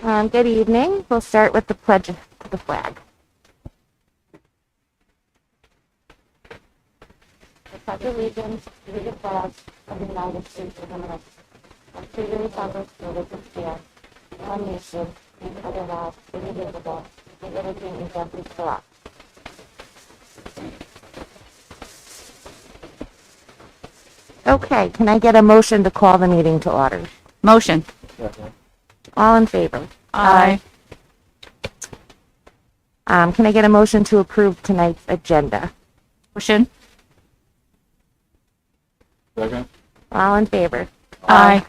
Good evening. We'll start with the pledge to the flag. I pledge allegiance to the flag of the United States of America and to the republic for which it stands, one nation, under God, indivisible, with liberty and justice for all. Okay, can I get a motion to call the meeting to order? Motion. All in favor? Aye. Can I get a motion to approve tonight's agenda? Motion. Second. All in favor? Aye.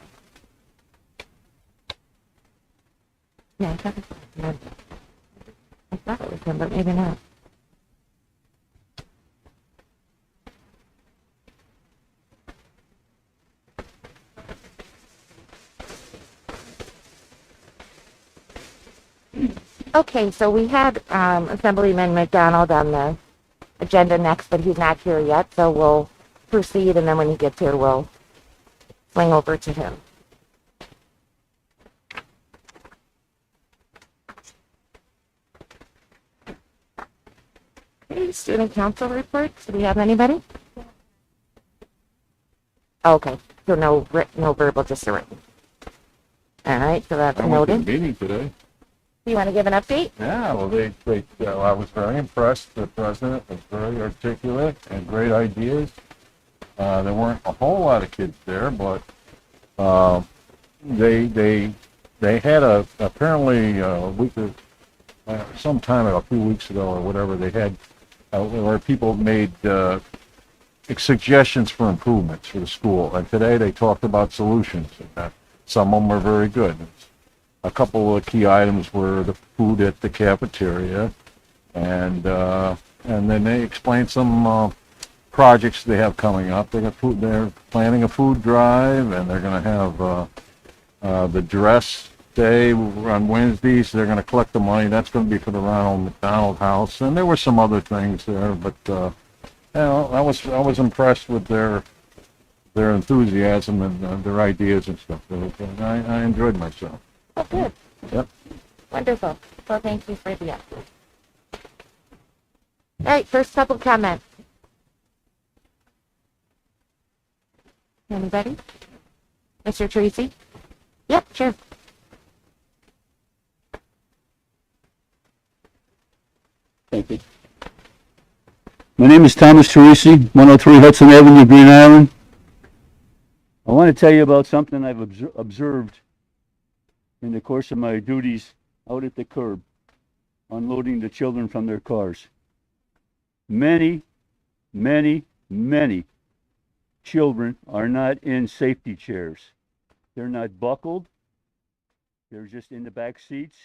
Yeah, I thought it was him, but maybe not. Okay, so we had Assemblyman McDonald on the agenda next, but he's not here yet, so we'll proceed, and then when he gets here, we'll swing over to him. Okay, student council reports. Do we have anybody? Okay, so no verbal, just a written. All right, so that's I went to the noted. meeting today. You want to give an update? Yeah, well, I was very impressed. The president was very articulate and great ideas. There weren't a whole lot of kids there, but they had apparently a week or sometime a few weeks ago or whatever, they had where people made suggestions for improvements for the school, and today they talked about solutions. Some of them are very good. A couple of key items were the food at the cafeteria, and then they explained some projects they have coming up. They're planning a food drive, and they're going to have the dress day on Wednesdays. They're going to collect the money. That's going to be for the Ronald McDonald House, and there were some other things there. But I was impressed with their enthusiasm and their ideas and stuff. I enjoyed myself. Oh, good. Yep. Wonderful. Well, thank you for the update. All right, first public comment. Anybody? Mr. Tracy? Yep, sure. Thank you. My name is Thomas Teresi, 103 Hudson Avenue, Green Island. I want to tell you about something I've observed in the course of my duties out at the curb, unloading the children from their cars. Many, many, many children are not in safety chairs. They're not buckled. They're just in the back seats.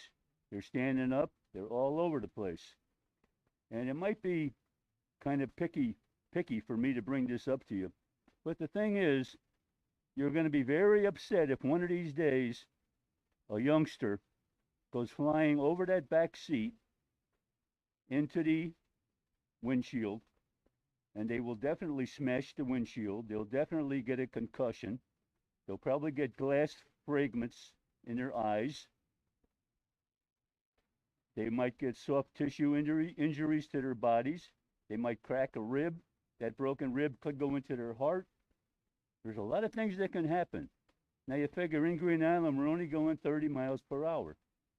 They're standing up. They're all over the place. And it might be kind of picky for me to bring this up to you. But the thing is, you're going to be very upset if one of these days a youngster goes flying over that back seat into the windshield, and they will definitely smash the windshield. They'll definitely get a concussion. They'll probably get glass fragments in their eyes. They might get soft tissue injuries to their bodies. They might crack a rib. That broken rib could go into their heart. There's a lot of things that can happen. Now you figure in Green Island, we're only going 30 miles per hour.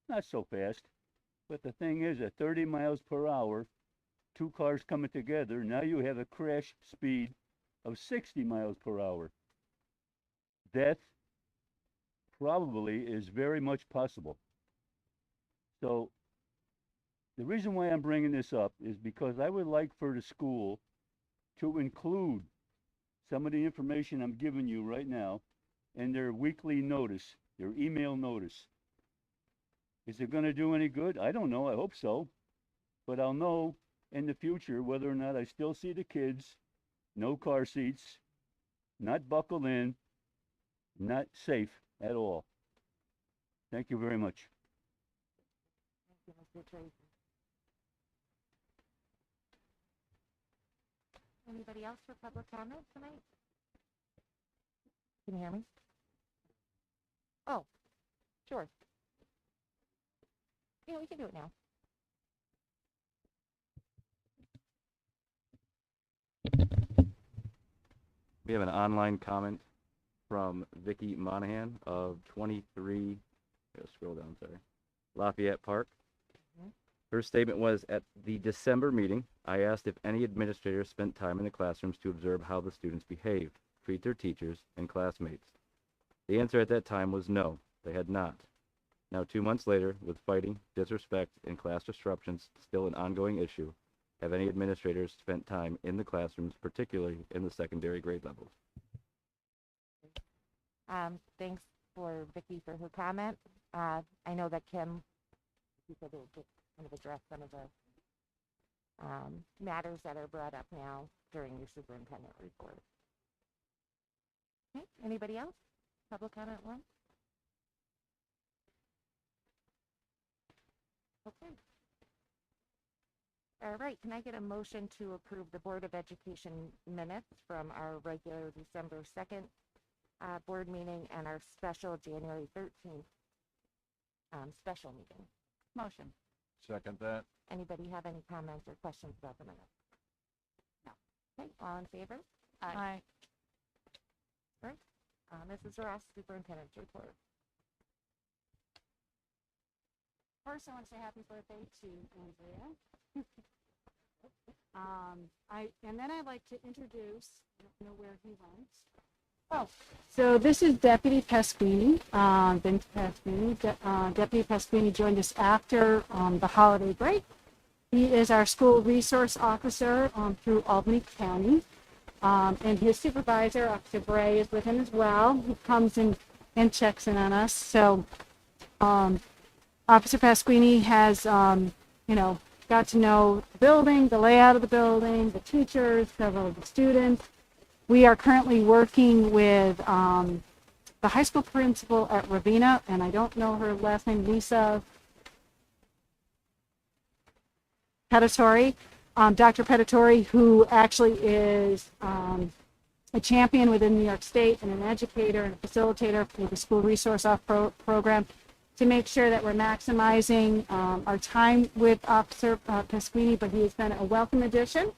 Not so fast. But the thing is, at 30 miles per hour, two cars coming together, now you have a crash speed of 60 miles per hour. Death probably is very much possible. So the reason why I'm bringing this up is because I would like for the school to include some of the information I'm giving you right now in their weekly notice, their email notice. Is it going to do any good? I don't know. I hope so. But I'll know in the future whether or not I still see the kids, no car seats, not buckled in, not safe at all. Thank you very much. Thank you, Mr. Tracy. Anybody else for public comment tonight? Can you hear me? Oh, sure. Yeah, we can do it now. We have an online comment from Vicky Monahan of 23, scroll down, sorry, Lafayette Park. Her statement was, at the December meeting, I asked if any administrators spent time in the classrooms to observe how the students behave, treat their teachers and classmates. The answer at that time was no, they had not. Now, 2 months later, with fighting, disrespect, and class disruptions still an ongoing issue, have any administrators spent time in the classrooms, particularly in the secondary grade levels? Thanks for Vicky for her comment. I know that Kim, you said it would kind of address some of the matters that are brought up now during your superintendent report. Okay, anybody else? Public comment one? Okay. All right, can I get a motion to approve the Board of Education minutes from our regular December 2nd board meeting and our special January 13th special meeting? Motion. Second that. Anybody have any comments or questions about the minutes? No. Okay, all in favor? Aye. Right. Mrs. Ross, Superintendent's report. First, I want to say happy birthday to Andrea. And then I'd like to introduce, I don't know where he went. Oh, so this is Deputy Pascalini, Vince Pascalini. Deputy Pascalini joined us after the holiday break. He is our school resource officer through Albany County. And his supervisor, Officer Bray, is with him as well. He comes in and checks in on us. So Officer Pasquini has, got to know the building, the layout of the building, the teachers, several of the students. We are currently working with the high school principal at Ravenna, and I don't know her last name, Lisa Peditori, Dr. Peditori, who actually is a champion within New York State and an educator and a facilitator for the school resource program, to make sure that we're maximizing our time with Officer Pasquini, but he has been a welcome addition,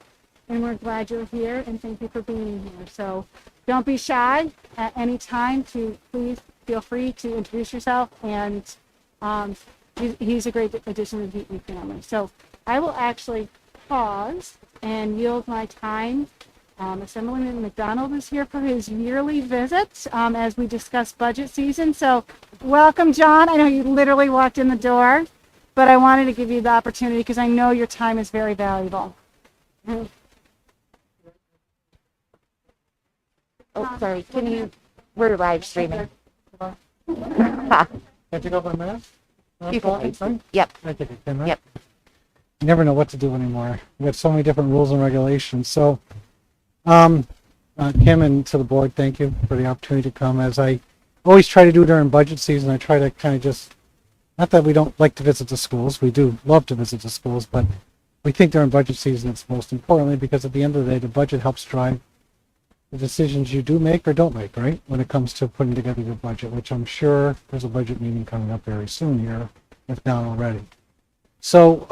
and we're glad you're here, and thank you for being here. So don't be shy at any time to please feel free to introduce yourself, and he's a great addition to the Heaton family. So I will actually pause and yield my time. Assemblyman McDonald is here for his yearly visit as we discuss budget season. So welcome, John. I know you literally walked in the door, but I wanted to give you the opportunity because I know your time is very valuable. Oh, sorry. Can you? We're live streaming. Can I take off my mask? You can. Yep. I take it, Kim, right? Yep. You never know what to do anymore. We have so many different rules and regulations. So, Kim and to the board, thank you for the opportunity to come. As I always try to do during budget season, I try to kind of just, not that we don't like to visit the schools, we do love to visit the schools, but we think during budget season it's most importantly because at the end of the day, the budget helps drive the decisions you do make or don't make, right? When it comes to putting together your budget, which I'm sure there's a budget meeting coming up very soon here, if not already. So,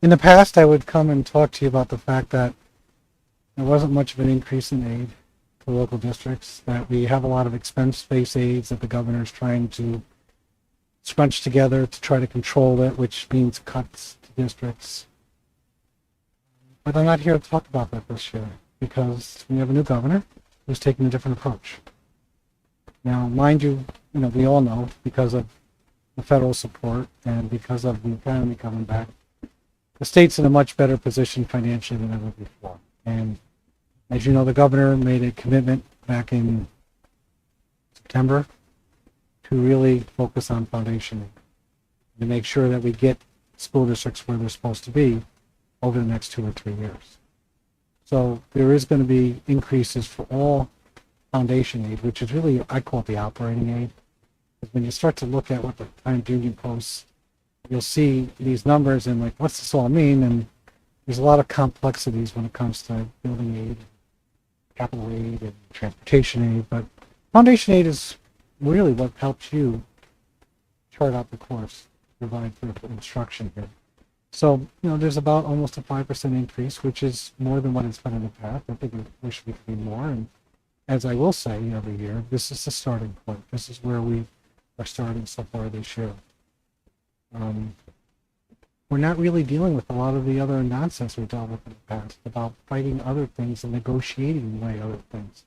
in the past, I would come and talk to you about the fact that there wasn't much of an increase in aid to local districts, that we have a lot of expense-based aids that the governor's trying to scrunch together to try to control it, which means cuts to districts. But I'm not here to talk about that this year because we have a new governor who's taking a different approach. Now, mind you, we all know because of the federal support and because of the economy coming back, the state's in a much better position financially than ever before. And as you know, the governor made a commitment back in September to really focus on foundation aid, to make sure that we get school districts where they're supposed to be over the next 2 or 3 years. So there is going to be increases for all foundation aid, which is really, I call it the operating aid. Because when you start to look at what the Times Union posts, you'll see these numbers and like, what's this all mean? And there's a lot of complexities when it comes to building aid, capital aid, and transportation aid. But foundation aid is really what helps you chart out the course provide for instruction here. So, there's about almost a 5% increase, which is more than what it's been in the past. I think we wish we could be more. And as I will say every year, this is the starting point. This is where we are starting so far this year. We're not really dealing with a lot of the other nonsense we've dealt with in the past about fighting other things and negotiating away other things.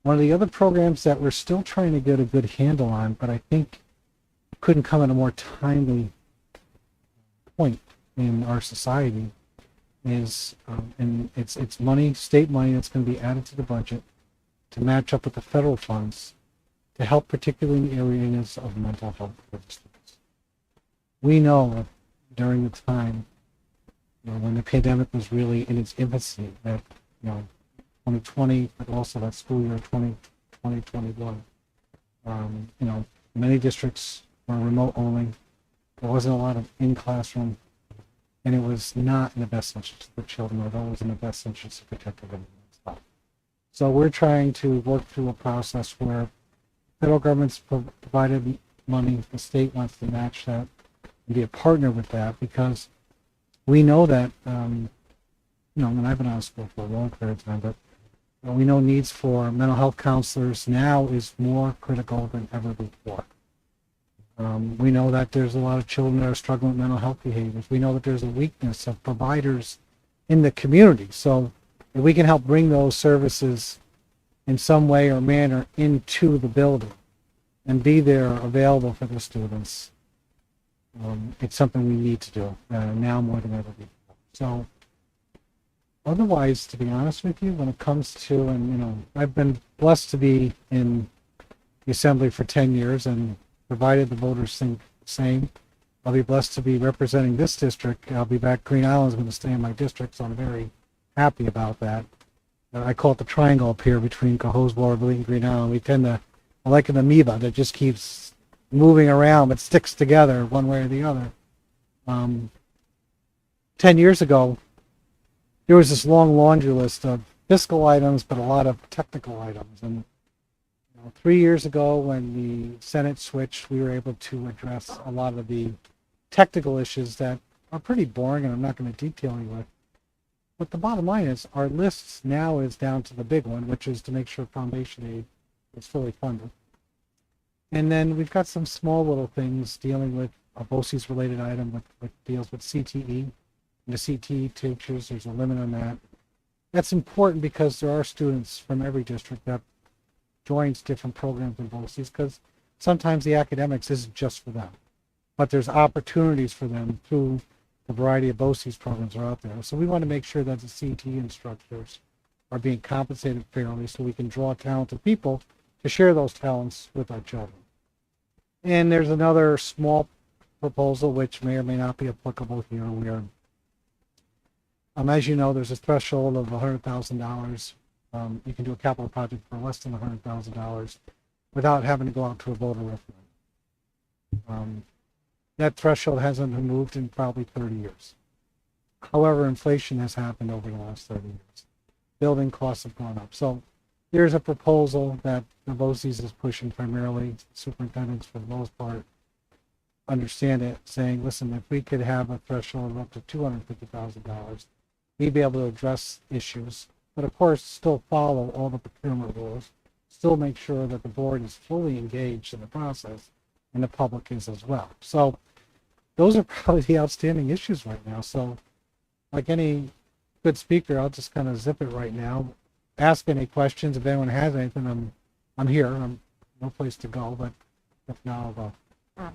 One of the other programs that we're still trying to get a good handle on, but I think couldn't come at a more timely point in our society, is and it's money, state money that's going to be added to the budget to match up with the federal funds to help, particularly in the areas of mental health for the students. We know during the time when the pandemic was really in its infancy, that 2020, but also that school year 2021, many districts were remote only. There wasn't a lot of in-classroom, and it was not in the best interest of the children, or always in the best interest of protecting everyone's health. So we're trying to work through a process where federal government's provided money, the state wants to match that and be a partner with that, because we know that, and I've been out of school for a long period of time, but we know needs for mental health counselors now is more critical than ever before. We know that there's a lot of children that are struggling with mental health behaviors. We know that there's a weakness of providers in the community. So if we can help bring those services in some way or manner into the building and be there available for the students, it's something we need to do now more than ever before. So otherwise, to be honest with you, when it comes to, and I've been blessed to be in the assembly for 10 years, and provided the voters think the same, I'll be blessed to be representing this district. I'll be back. Green Island's going to stay in my district, so I'm very happy about that. I call it the triangle up here between Cohoes, Waterloo, and Green Island. We tend to, I like an amoeba that just keeps moving around but sticks together one way or the other. 10 years ago, there was this long laundry list of fiscal items, but a lot of technical items. And 3 years ago, when the Senate switched, we were able to address a lot of the technical issues that are pretty boring, and I'm not going to detail you with. But the bottom line is, our list now is down to the big one, which is to make sure foundation aid is fully funded. And then we've got some small little things dealing with a Boces related item which deals with CTE. And the CTE teachers, there's a limit on that. That's important because there are students from every district that joins different programs in Boces, because sometimes the academics isn't just for them, but there's opportunities for them through the variety of Boces programs are out there. So we want to make sure that the CTE instructors are being compensated fairly, so we can draw talented people to share those talents with our children. And there's another small proposal which may or may not be applicable here, where as you know, there's a threshold of $100,000. You can do a capital project for less than $100,000 without having to go out to a voter referendum. That threshold hasn't been moved in probably 30 years. However, inflation has happened over the last 30 years. Building costs have gone up. So there's a proposal that the Boces is pushing, primarily superintendents for the most part understand it, saying, listen, if we could have a threshold of up to $250,000, we'd be able to address issues, but of course still follow all the procurement rules, still make sure that the board is fully engaged in the process, and the public is as well. So those are probably the outstanding issues right now. So like any good speaker, I'll just kind of zip it right now. Ask any questions. If anyone has anything, I'm here. I'm no place to go, but if not, I'll go.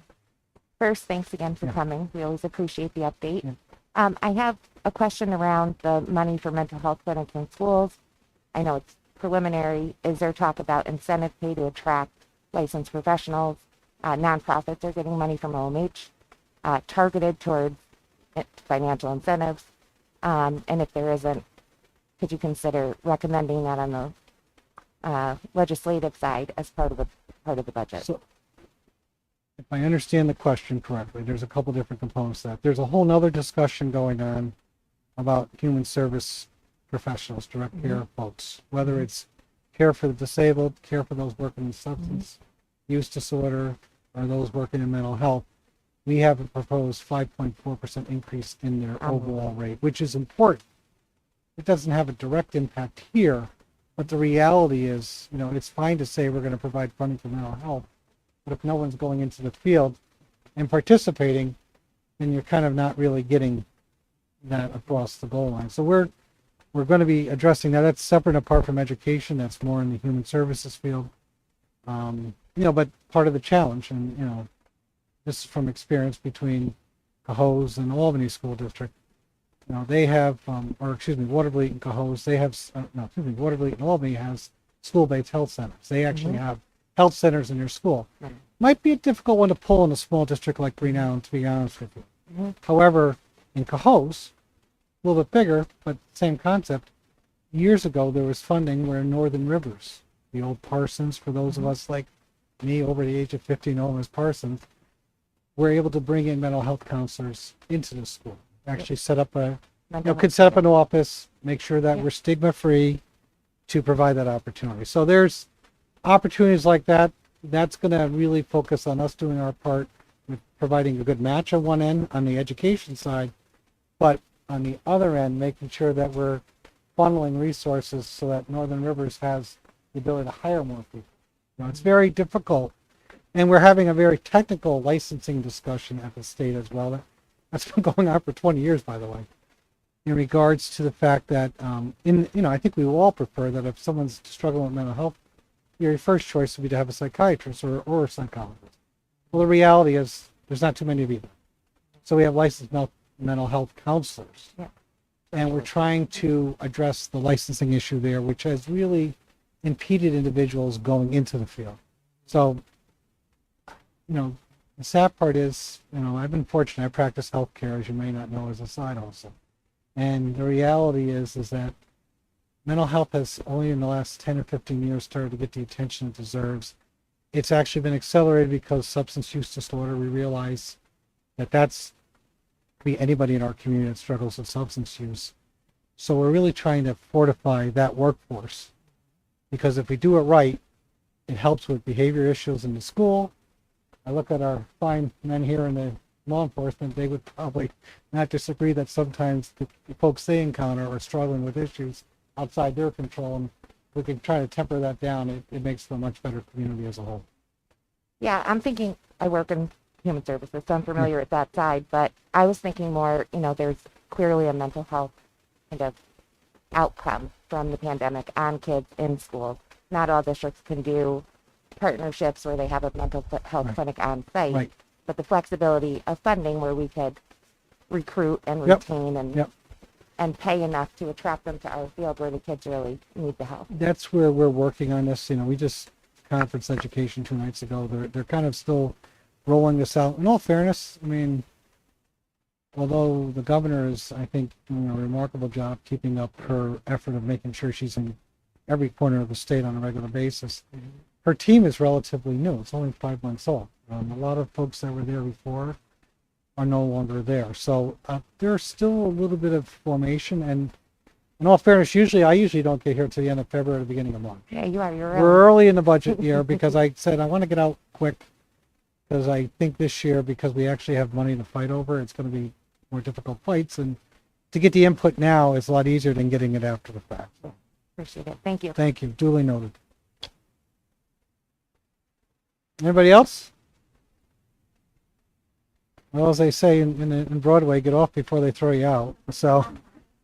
First, thanks again for coming. We always appreciate the update. Yeah. I have a question around the money for mental health clinics in schools. I know it's preliminary. Is there talk about incentive pay to attract licensed professionals? Nonprofits are getting money from OMH, targeted towards financial incentives. And if there isn't, could you consider recommending that on the legislative side as part of the budget? So, if I understand the question correctly, there's a couple different components to that. There's a whole nother discussion going on about human service professionals, direct care folks, whether it's care for the disabled, care for those working in substance use disorder, or those working in mental health. we have a proposed 5.4% increase in their overall rate, which is important. It doesn't have a direct impact here, but the reality is, it's fine to say we're going to provide funding for mental health, but if no one's going into the field and participating, then you're kind of not really getting that across the goal line. So we're going to be addressing that. That's separate and apart from education. That's more in the human services field. But part of the challenge, and this is from experience between Cohoes and Albany School District. They have, Watervliet and Cohoes, they have, Watervliet and Albany has school-based health centers. They actually have health centers in their school. Right. Might be a difficult one to pull in a small district like Green Island, to be honest with you. However, in Cohoes, a little bit bigger, but same concept. Years ago, there was funding where Northern Rivers, the old Parsons, for those of us like me over the age of 50 know them as Parsons, were able to bring in mental health counselors into the school. Actually set up could set up an office, make sure that we're stigma free to provide that opportunity. So there's opportunities like that. That's going to really focus on us doing our part with providing a good match on one end on the education side, but on the other end, making sure that we're funneling resources so that Northern Rivers has the ability to hire more people. It's very difficult, and we're having a very technical licensing discussion at the state as well. That's been going on for 20 years, by the way, in regards to the fact that, I think we will all prefer that if someone's struggling with mental health, your first choice would be to have a psychiatrist or a psychologist. Well, the reality is there's not too many of either. So we have licensed mental health counselors. Yeah. And we're trying to address the licensing issue there, which has really impeded individuals going into the field. So, the sad part is, I've been fortunate. I practice healthcare, as you may not know, as a side hustle. And the reality is that mental health has only in the last 10 or 15 years started to get the attention it deserves. It's actually been accelerated because substance use disorder, we realize that that's could be anybody in our community that struggles with substance use. So we're really trying to fortify that workforce, because if we do it right, it helps with behavior issues in the school. I look at our fine men here in the law enforcement, they would probably not disagree that sometimes the folks they encounter are struggling with issues outside their control, and we can try to temper that down. It makes for a much better community as a whole. Yeah, I'm thinking, I work in human services, so I'm familiar with that side, but I was thinking more, there's clearly a mental health kind of outcome from the pandemic on kids in schools. Not all districts can do partnerships where they have a mental health clinic on site, but the flexibility of funding where we could recruit and retain and pay enough to attract them to our field where the kids really need the help. That's where we're working on this. We just conference education 2 nights ago. They're kind of still rolling this out. In all fairness, although the governor is, I think, doing a remarkable job keeping up her effort of making sure she's in every corner of the state on a regular basis, her team is relatively new. It's only 5 months old. A lot of folks that were there before are no longer there. So there's still a little bit of formation. And in all fairness, I usually don't get here to the end of February or the beginning of March. Yeah, you are. You're We're early in the budget year because I said I want to get out quick, because I think this year, because we actually have money to fight over, it's going to be more difficult fights. And to get the input now is a lot easier than getting it after the fact. So, appreciate it. Thank you. Thank you. Duly noted. Anybody else? Well, as they say in Broadway, get off before they throw you out. So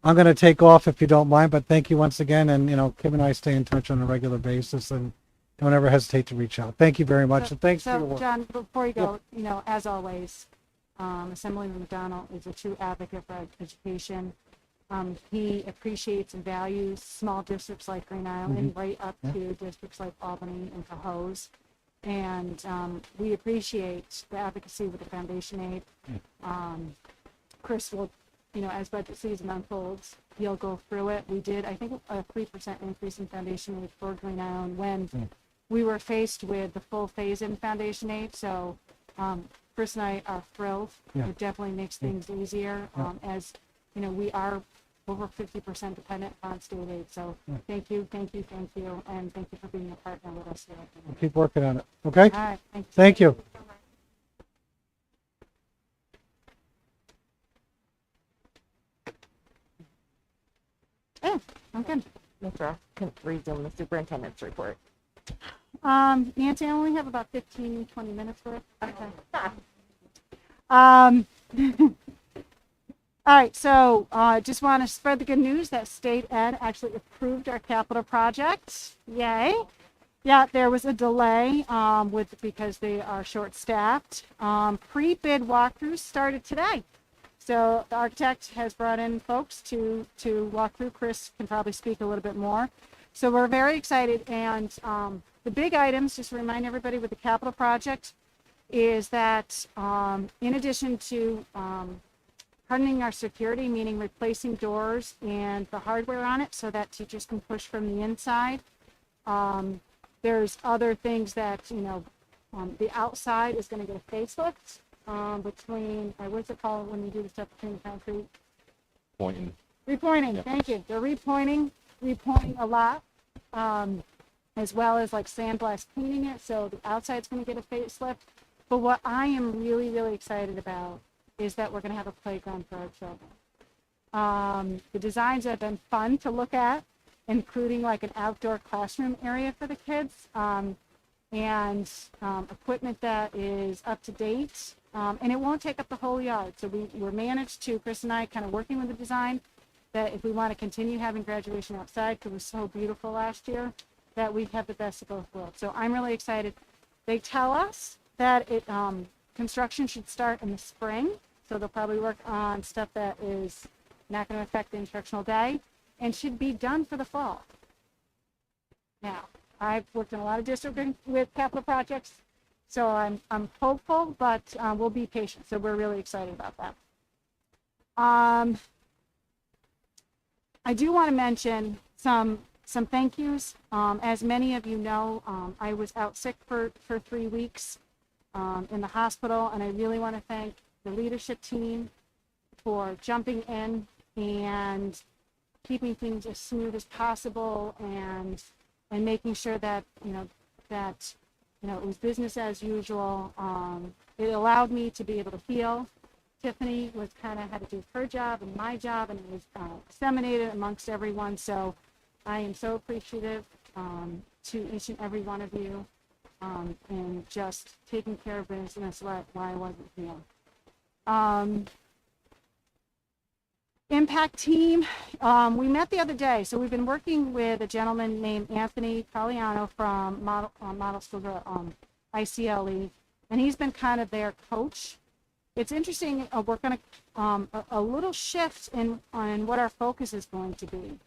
I'm going to take off if you don't mind, but thank you once again. And, Kim and I stay in touch on a regular basis, and don't ever hesitate to reach out. Thank you very much, and thanks for your work. John, before you go, as always, Assemblyman McDonald is a true advocate for education. He appreciates and values small districts like Green Island, right up to districts like Albany and Cohoes. And we appreciate the advocacy with the foundation aid. Chris will, as budget season unfolds, he'll go through it. We did, I think, a 3% increase in foundation aid for Green Island when we were faced with the full phase-in foundation aid. So Chris and I are thrilled. It definitely makes things easier as, we are over 50% dependent on state aid. So thank you, and thank you for being a partner with us here. We'll keep working on it. Okay? All right, Thank you. I'm good. Mr. Can resume the superintendent's report. Nancy, I only have about 15, 20 minutes worth. Okay. Um, all right, so just want to spread the good news that State Ed actually approved our capital project. Yay. Yeah, there was a delay because they are short-staffed. Pre-bid walkthroughs started today. So the architect has brought in folks to walk through. Chris can probably speak a little bit more. So we're very excited. And the big items, just to remind everybody with the capital project, is that in addition to hardening our security, meaning replacing doors and the hardware on it so that teachers can push from the inside, there's other things that, the outside is going to get a facelift between, what's it called when you do the stuff between concrete? Pointing. Repointing, thank you. They're repointing a lot, as well as like sandblast cleaning it, so the outside's going to get a facelift. But what I am really, really excited about is that we're going to have a playground for our children. The designs have been fun to look at, including like an outdoor classroom area for the kids, and equipment that is up to date, and it won't take up the whole yard. So we're managed to, Chris and I, kind of working with the design, that if we want to continue having graduation outside, because it was so beautiful last year, that we have the best of both worlds. So I'm really excited. They tell us that construction should start in the spring, so they'll probably work on stuff that is not going to affect the instructional day, and should be done for the fall. Now, I've worked in a lot of districts with capital projects, so I'm hopeful, but we'll be patient. So we're really excited about that. I do want to mention some thank yous. As many of you know, I was out sick for 3 weeks in the hospital, and I really want to thank the leadership team for jumping in and keeping things as smooth as possible, and making sure that it was business as usual. It allowed me to be able to heal. Tiffany was had to do her job and my job, and it was disseminated amongst everyone. So I am so appreciative to each and every one of you, and just taking care of business while I wasn't here. Impact team, we met the other day. So we've been working with a gentleman named Anthony Pagliano from Model School, ICLE, and he's been kind of their coach. It's interesting, we're going to, a little shift on what our focus is going to be.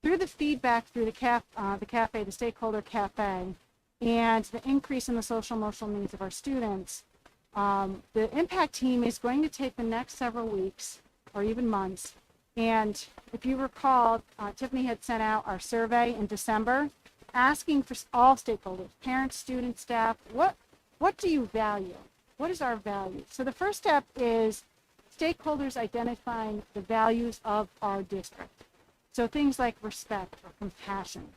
Through the feedback through the cafe, the stakeholder cafe, and the increase in the social emotional needs of our students, the impact team is going to take the next several weeks or even months. And if you recall, Tiffany had sent out our survey in December asking for all stakeholders, parents, students, staff, what do you value? What is our value? So the first step is stakeholders identifying the values of our district. So things like respect or compassion.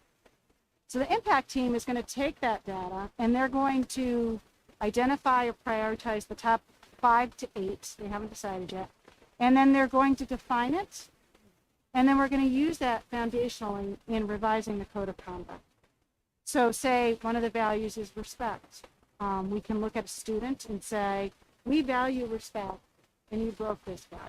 So the impact team is going to take that data, and they're going to identify or prioritize the top 5 to 8. They haven't decided yet. And then they're going to define it, and then we're going to use that foundationally in revising the code of conduct. So say one of the values is respect. We can look at a student and say, we value respect, and you broke this value.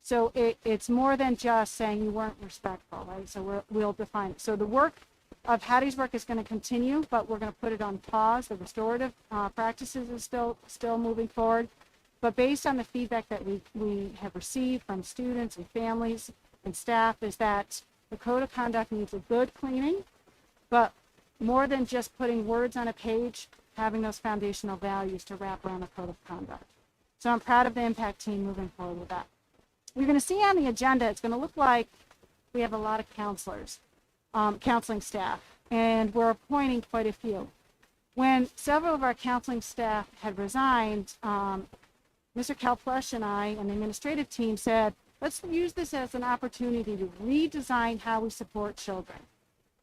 So it's more than just saying you weren't respectful, right? So we'll define it. So the work of Hattie's work is going to continue, but we're going to put it on pause. The restorative practices is still moving forward. But based on the feedback that we have received from students and families and staff, is that the code of conduct needs a good cleaning, but more than just putting words on a page, having those foundational values to wrap around the code of conduct. So I'm proud of the impact team moving forward with that. You're going to see on the agenda, it's going to look like we have a lot of counselors, counseling staff, and we're appointing quite a few. When several of our counseling staff had resigned, Mr. Kalflesh and I and the administrative team said, let's use this as an opportunity to redesign how we support children,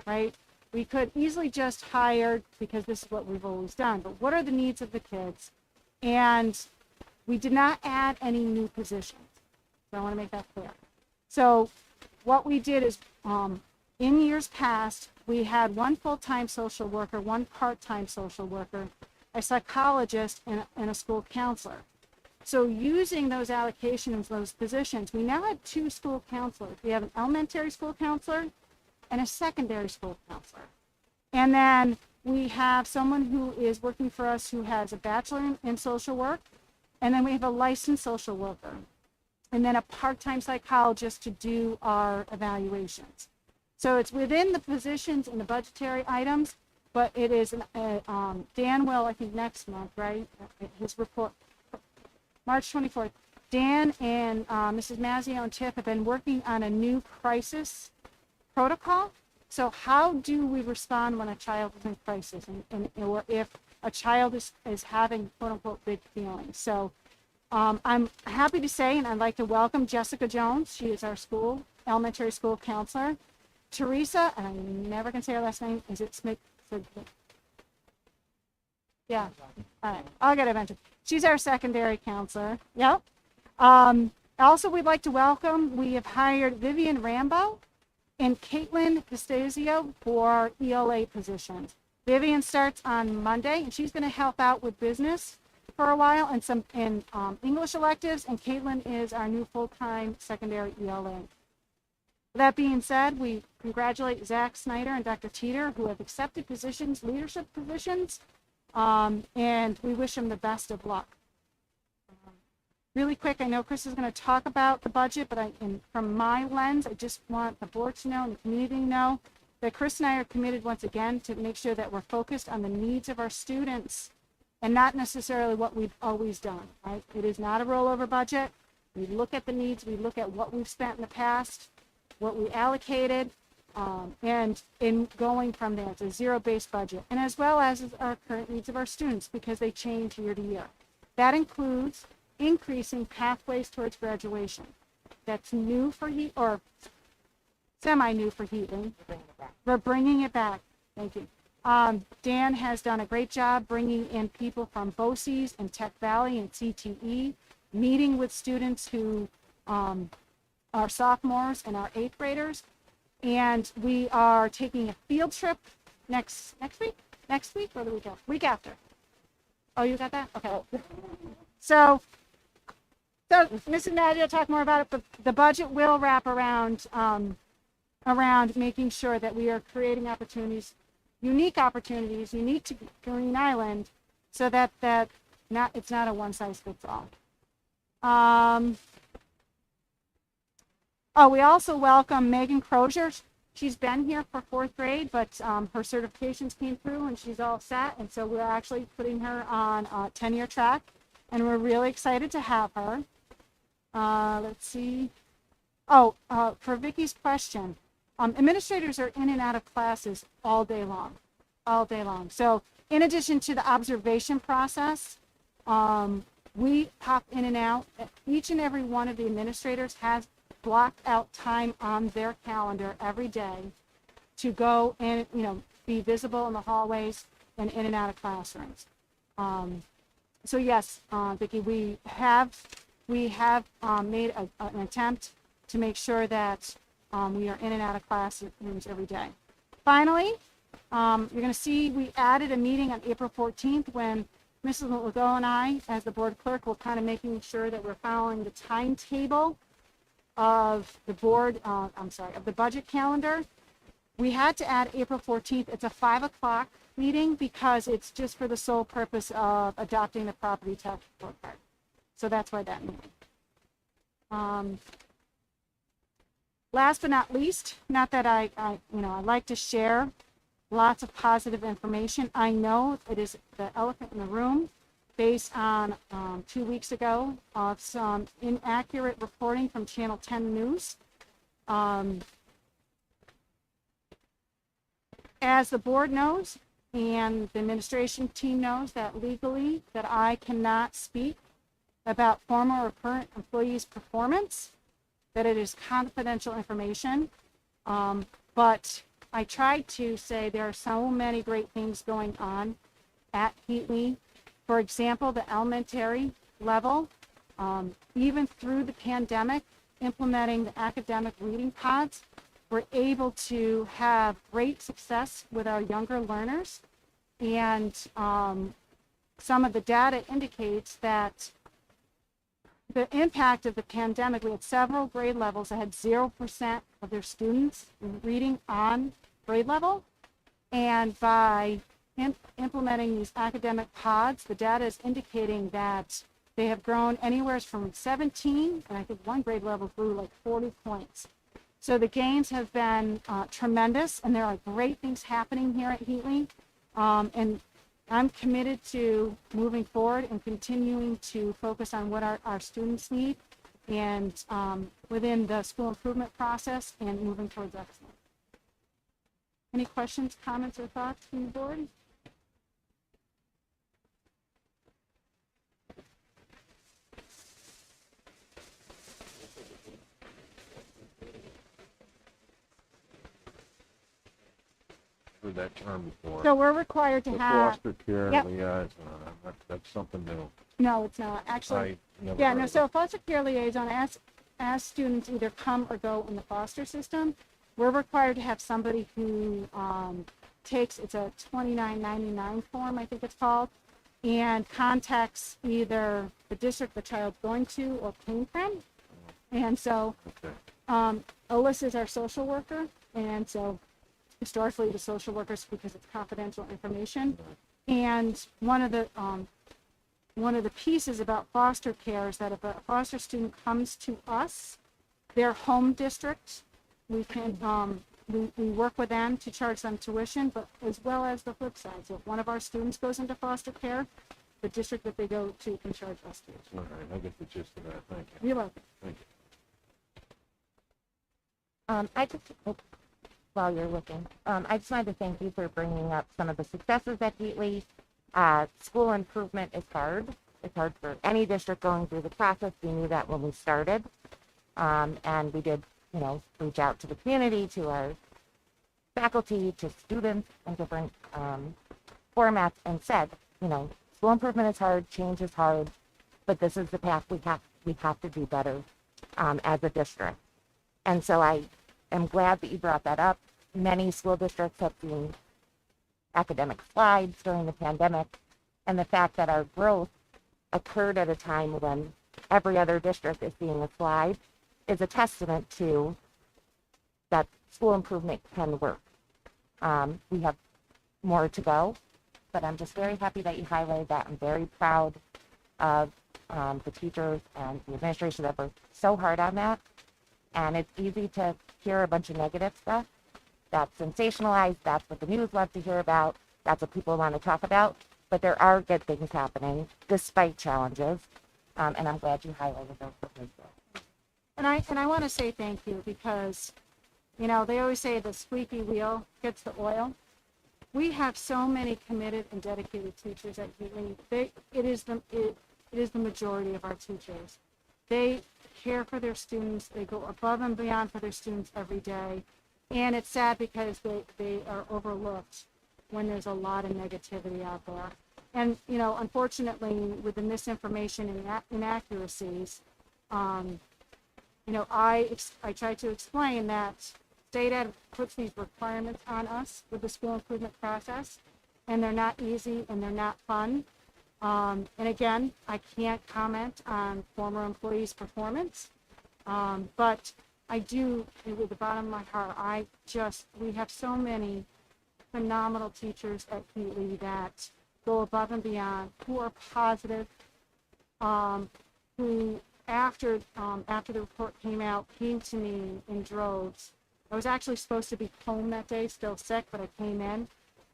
right? We could easily just hire, because this is what we've always done, but what are the needs of the kids? And we did not add any new positions. So I want to make that clear. So what we did is In years past, we had one full-time social worker, one part-time social worker, a psychologist, and a school counselor. So using those allocations, those positions, we now have 2 school counselors. We have an elementary school counselor and a secondary school counselor. And then we have someone who is working for us who has a bachelor in social work. And then we have a licensed social worker. And then a part-time psychologist to do our evaluations. So it's within the positions and the budgetary items, but it is, Dan will, I think, next month, right? His report, March 24th. Dan and Mrs. Mazzio and Tiff have been working on a new crisis protocol. So how do we respond when a child is in crisis or if a child is having quote unquote big feelings? So I'm happy to say, and I'd like to welcome Jessica Jones. She is our elementary school counselor. Teresa, and I never can say her last name, is it Smith? Yeah, all right, I'll get it mentioned. She's our secondary counselor, yep. Also, we'd like to welcome, we have hired Vivian Rambo and Caitlin Destasio for ELA positions. Vivian starts on Monday, and she's gonna help out with business for a while and some English electives, and Caitlin is our new full-time secondary ELA. That being said, we congratulate Zach Snyder and Dr. Teeter, who have accepted positions, leadership positions, and we wish them the best of luck. Really quick, I know Chris is going to talk about the budget, but from my lens, I just want the board to know and the community to know that Chris and I are committed once again to make sure that we're focused on the needs of our students and not necessarily what we've always done, right? It is not a rollover budget. We look at the needs, we look at what we've spent in the past, what we allocated, and in going from there. It's a zero-based budget, and as well as our current needs of our students because they change year to year. That includes increasing pathways towards graduation. That's new for or semi-new for Heaton. We're bringing it back. Thank you. Dan has done a great job bringing in people from Boces and Tech Valley and CTE, meeting with students who are sophomores and our 8th graders. And we are taking a field trip next week or the week after? Week after. Oh, you got that? Okay. So Mrs. Nadia will talk more about it, but the budget will wrap around making sure that we are creating opportunities, unique to Green Island, so that it's not a one-size-fits-all. We also welcome Megan Crozier. She's been here for 4th grade, but her certifications came through and she's all set. And so we're actually putting her on a 10-year track, and we're really excited to have her. Let's see. For Vicky's question, administrators are in and out of classes all day long. So in addition to the observation process, we pop in and out. Each and every one of the administrators has blocked out time on their calendar every day to go and be visible in the hallways and in and out of classrooms. So yes, Vicki, we have made an attempt to make sure that we are in and out of classrooms every day. Finally, you're going to see we added a meeting on April 14th when Mrs. Legault and I, as the board clerk, will kind of making sure that we're following the timetable of the board, of the budget calendar. We had to add April 14th. It's a 5 o'clock meeting because it's just for the sole purpose of adopting the property tax report card. So that's why that meeting. Last but not least, not that I like to share lots of positive information. I know it is the elephant in the room based on 2 weeks ago of some inaccurate reporting from Channel 10 News. As the board knows and the administration team knows that legally that I cannot speak about former or current employees' performance, that it is confidential information. But I tried to say there are so many great things going on at Heatley. For example, the elementary level, even through the pandemic, implementing the academic reading pods we're able to have great success with our younger learners. And some of the data indicates that the impact of the pandemic, we had several grade levels that had 0% of their students reading on grade level. And by implementing these academic pods, the data is indicating that they have grown anywhere from 17, and I think one grade level grew like 40 points. So the gains have been tremendous, and there are great things happening here at Heatley. And I'm committed to moving forward and continuing to focus on what our students need and within the school improvement process and moving towards excellence. Any questions, comments, or thoughts from the board? Heard that term before. So we're required to The have, foster care Yep. liaison, that's something new. no, it's not, actually. I never Yeah, heard no, of so it. a foster care liaison, as students either come or go in the foster system, we're required to have somebody who takes, it's a 2999 form, I think it's called, and contacts either the district the child's going to or came from. And so Okay. Alyssa's our social worker, and so historically the social workers, because it's confidential information. And one of the pieces about foster care is that if a foster student comes to us, their home district, we can we work with them to charge them tuition, but as well as the flip side. So if one of our students goes into foster care, the district that they go to can charge us tuition. All right, I get the gist of that. Thank you. You're welcome. Thank you. I just, while you're looking, I just wanted to thank you for bringing up some of the successes at Heatley. School improvement is hard. It's hard for any district going through the process. We knew that when we started. And we did, reach out to the community, to our faculty, to students in different formats and said, school improvement is hard, change is hard, but this is the path we have to do better as a district. And so I am glad that you brought that up. Many school districts have seen academic slides during the pandemic, and the fact that our growth occurred at a time when every other district is seeing a slide is a testament to that school improvement can work. We have more to go, but I'm just very happy that you highlighted that. I'm very proud of the teachers and the administration that worked so hard on that. And it's easy to hear a bunch of negative stuff. That's sensationalized. That's what the news loves to hear about. That's what people want to talk about. But there are good things happening despite challenges. And I'm glad you highlighted those as well. And I want to say thank you because, they always say the squeaky wheel gets the oil. We have so many committed and dedicated teachers at Heatley. It is the majority of our teachers. They care for their students. They go above and beyond for their students every day. And it's sad because they are overlooked when there's a lot of negativity out there. And, unfortunately, with the misinformation and inaccuracies, I try to explain that state ed puts these requirements on us with the school improvement process, and they're not easy and they're not fun. And again, I can't comment on former employees' performance, but I do, with the bottom of my heart, we have so many phenomenal teachers at Heatley that go above and beyond, who are positive, who after the report came out, came to me in droves. I was actually supposed to be home that day, still sick, but I came in,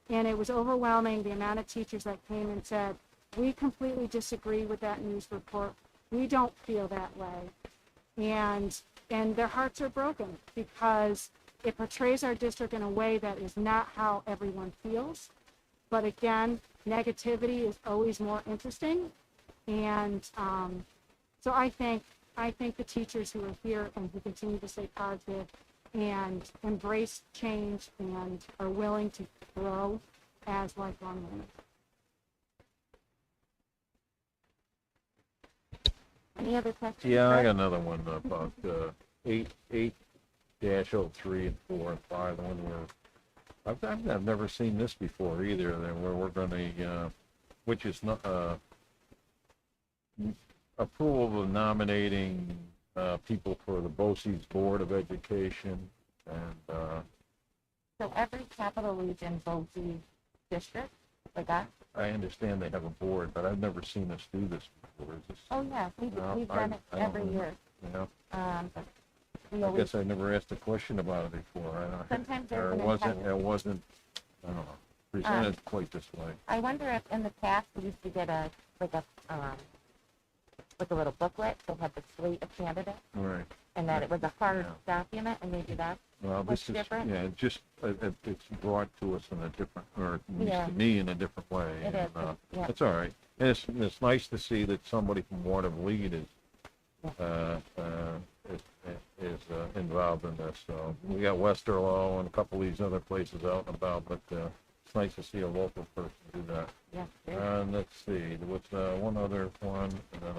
and it was overwhelming, the amount of teachers that came and said, we completely disagree with that news report. We don't feel that way. And their hearts are broken because it portrays our district in a way that is not how everyone feels. But again, negativity is always more interesting. And so I thank the teachers who are here and who continue to stay positive and embrace change and are willing to grow as lifelong learners. Any other questions? Yeah, I got another one about 8 -03 and 4 and 5, the one where I've never seen this before either. Then where we're going to, which is not approval of nominating people for the Boces Board of Education, and So every capital region Boces district, like that? I understand they have a board, but I've never seen us do this before. Is this? Oh, yeah, we've done it I don't every know. year. Yeah. But we I always, guess I never asked a question about it before. I don't, Sometimes or there's it an wasn't, entire- it wasn't, I don't know, presented quite this way. I wonder if in the past we used to get like a little booklet that had the slate of candidates, Right. and that it was a hard Yeah. document, and maybe that's Well, what's this is, different. yeah, it just, it's brought to us in a different, or at least Yeah. to me in a different way. It and, is, yeah. It's all right. And it's nice to see that somebody from Ward of Lead is involved in this. So we got Westerlo and a couple of these other places out and about, but it's nice to see a local person do that. Yeah, very good. And let's see, there was one other one, and then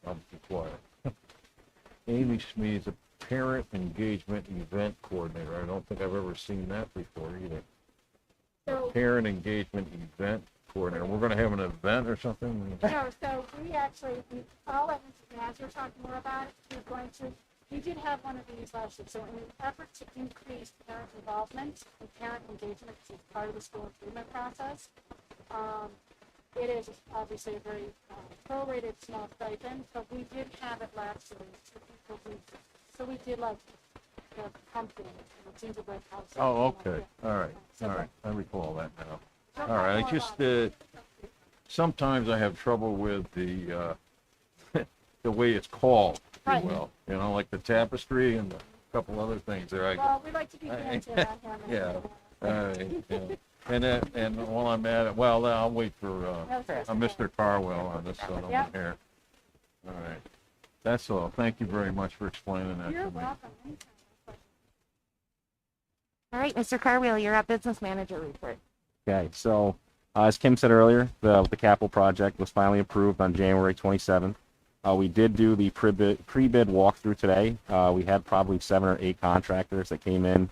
I'll be quiet. Amy Smeed's a parent engagement event coordinator. I don't think I've ever seen that before either. So, Parent engagement event coordinator. We're going to have an event or something? no, so we actually, all of this, as you're talking more about it, we did have one of these last year. So in an effort to increase parent involvement and parent engagement, which is part of the school improvement process, it is obviously a very prorated small stipend, but we did have it last year. So we did like pumpkin and gingerbread house. Oh, okay. All right. So All right. I recall that now. we'll All right. I talk just, more about it. sometimes I have trouble with the, the way it's called, if Right. you will. You know, like the tapestry and a couple other things there. Well, we like to be fancy around here. Yeah. All right. Yeah. And while I'm at it, well, I'll wait for, Mr. Carwell on this gentleman Yep. here. All right. That's all. Thank you very much for explaining that You're to me. welcome. All right, Mr. Carwheel, you're up business manager report. Okay, so as Kim said earlier, the capital project was finally approved on January 27th. We did do the pre-bid walkthrough today. We had probably 7 or 8 contractors that came in,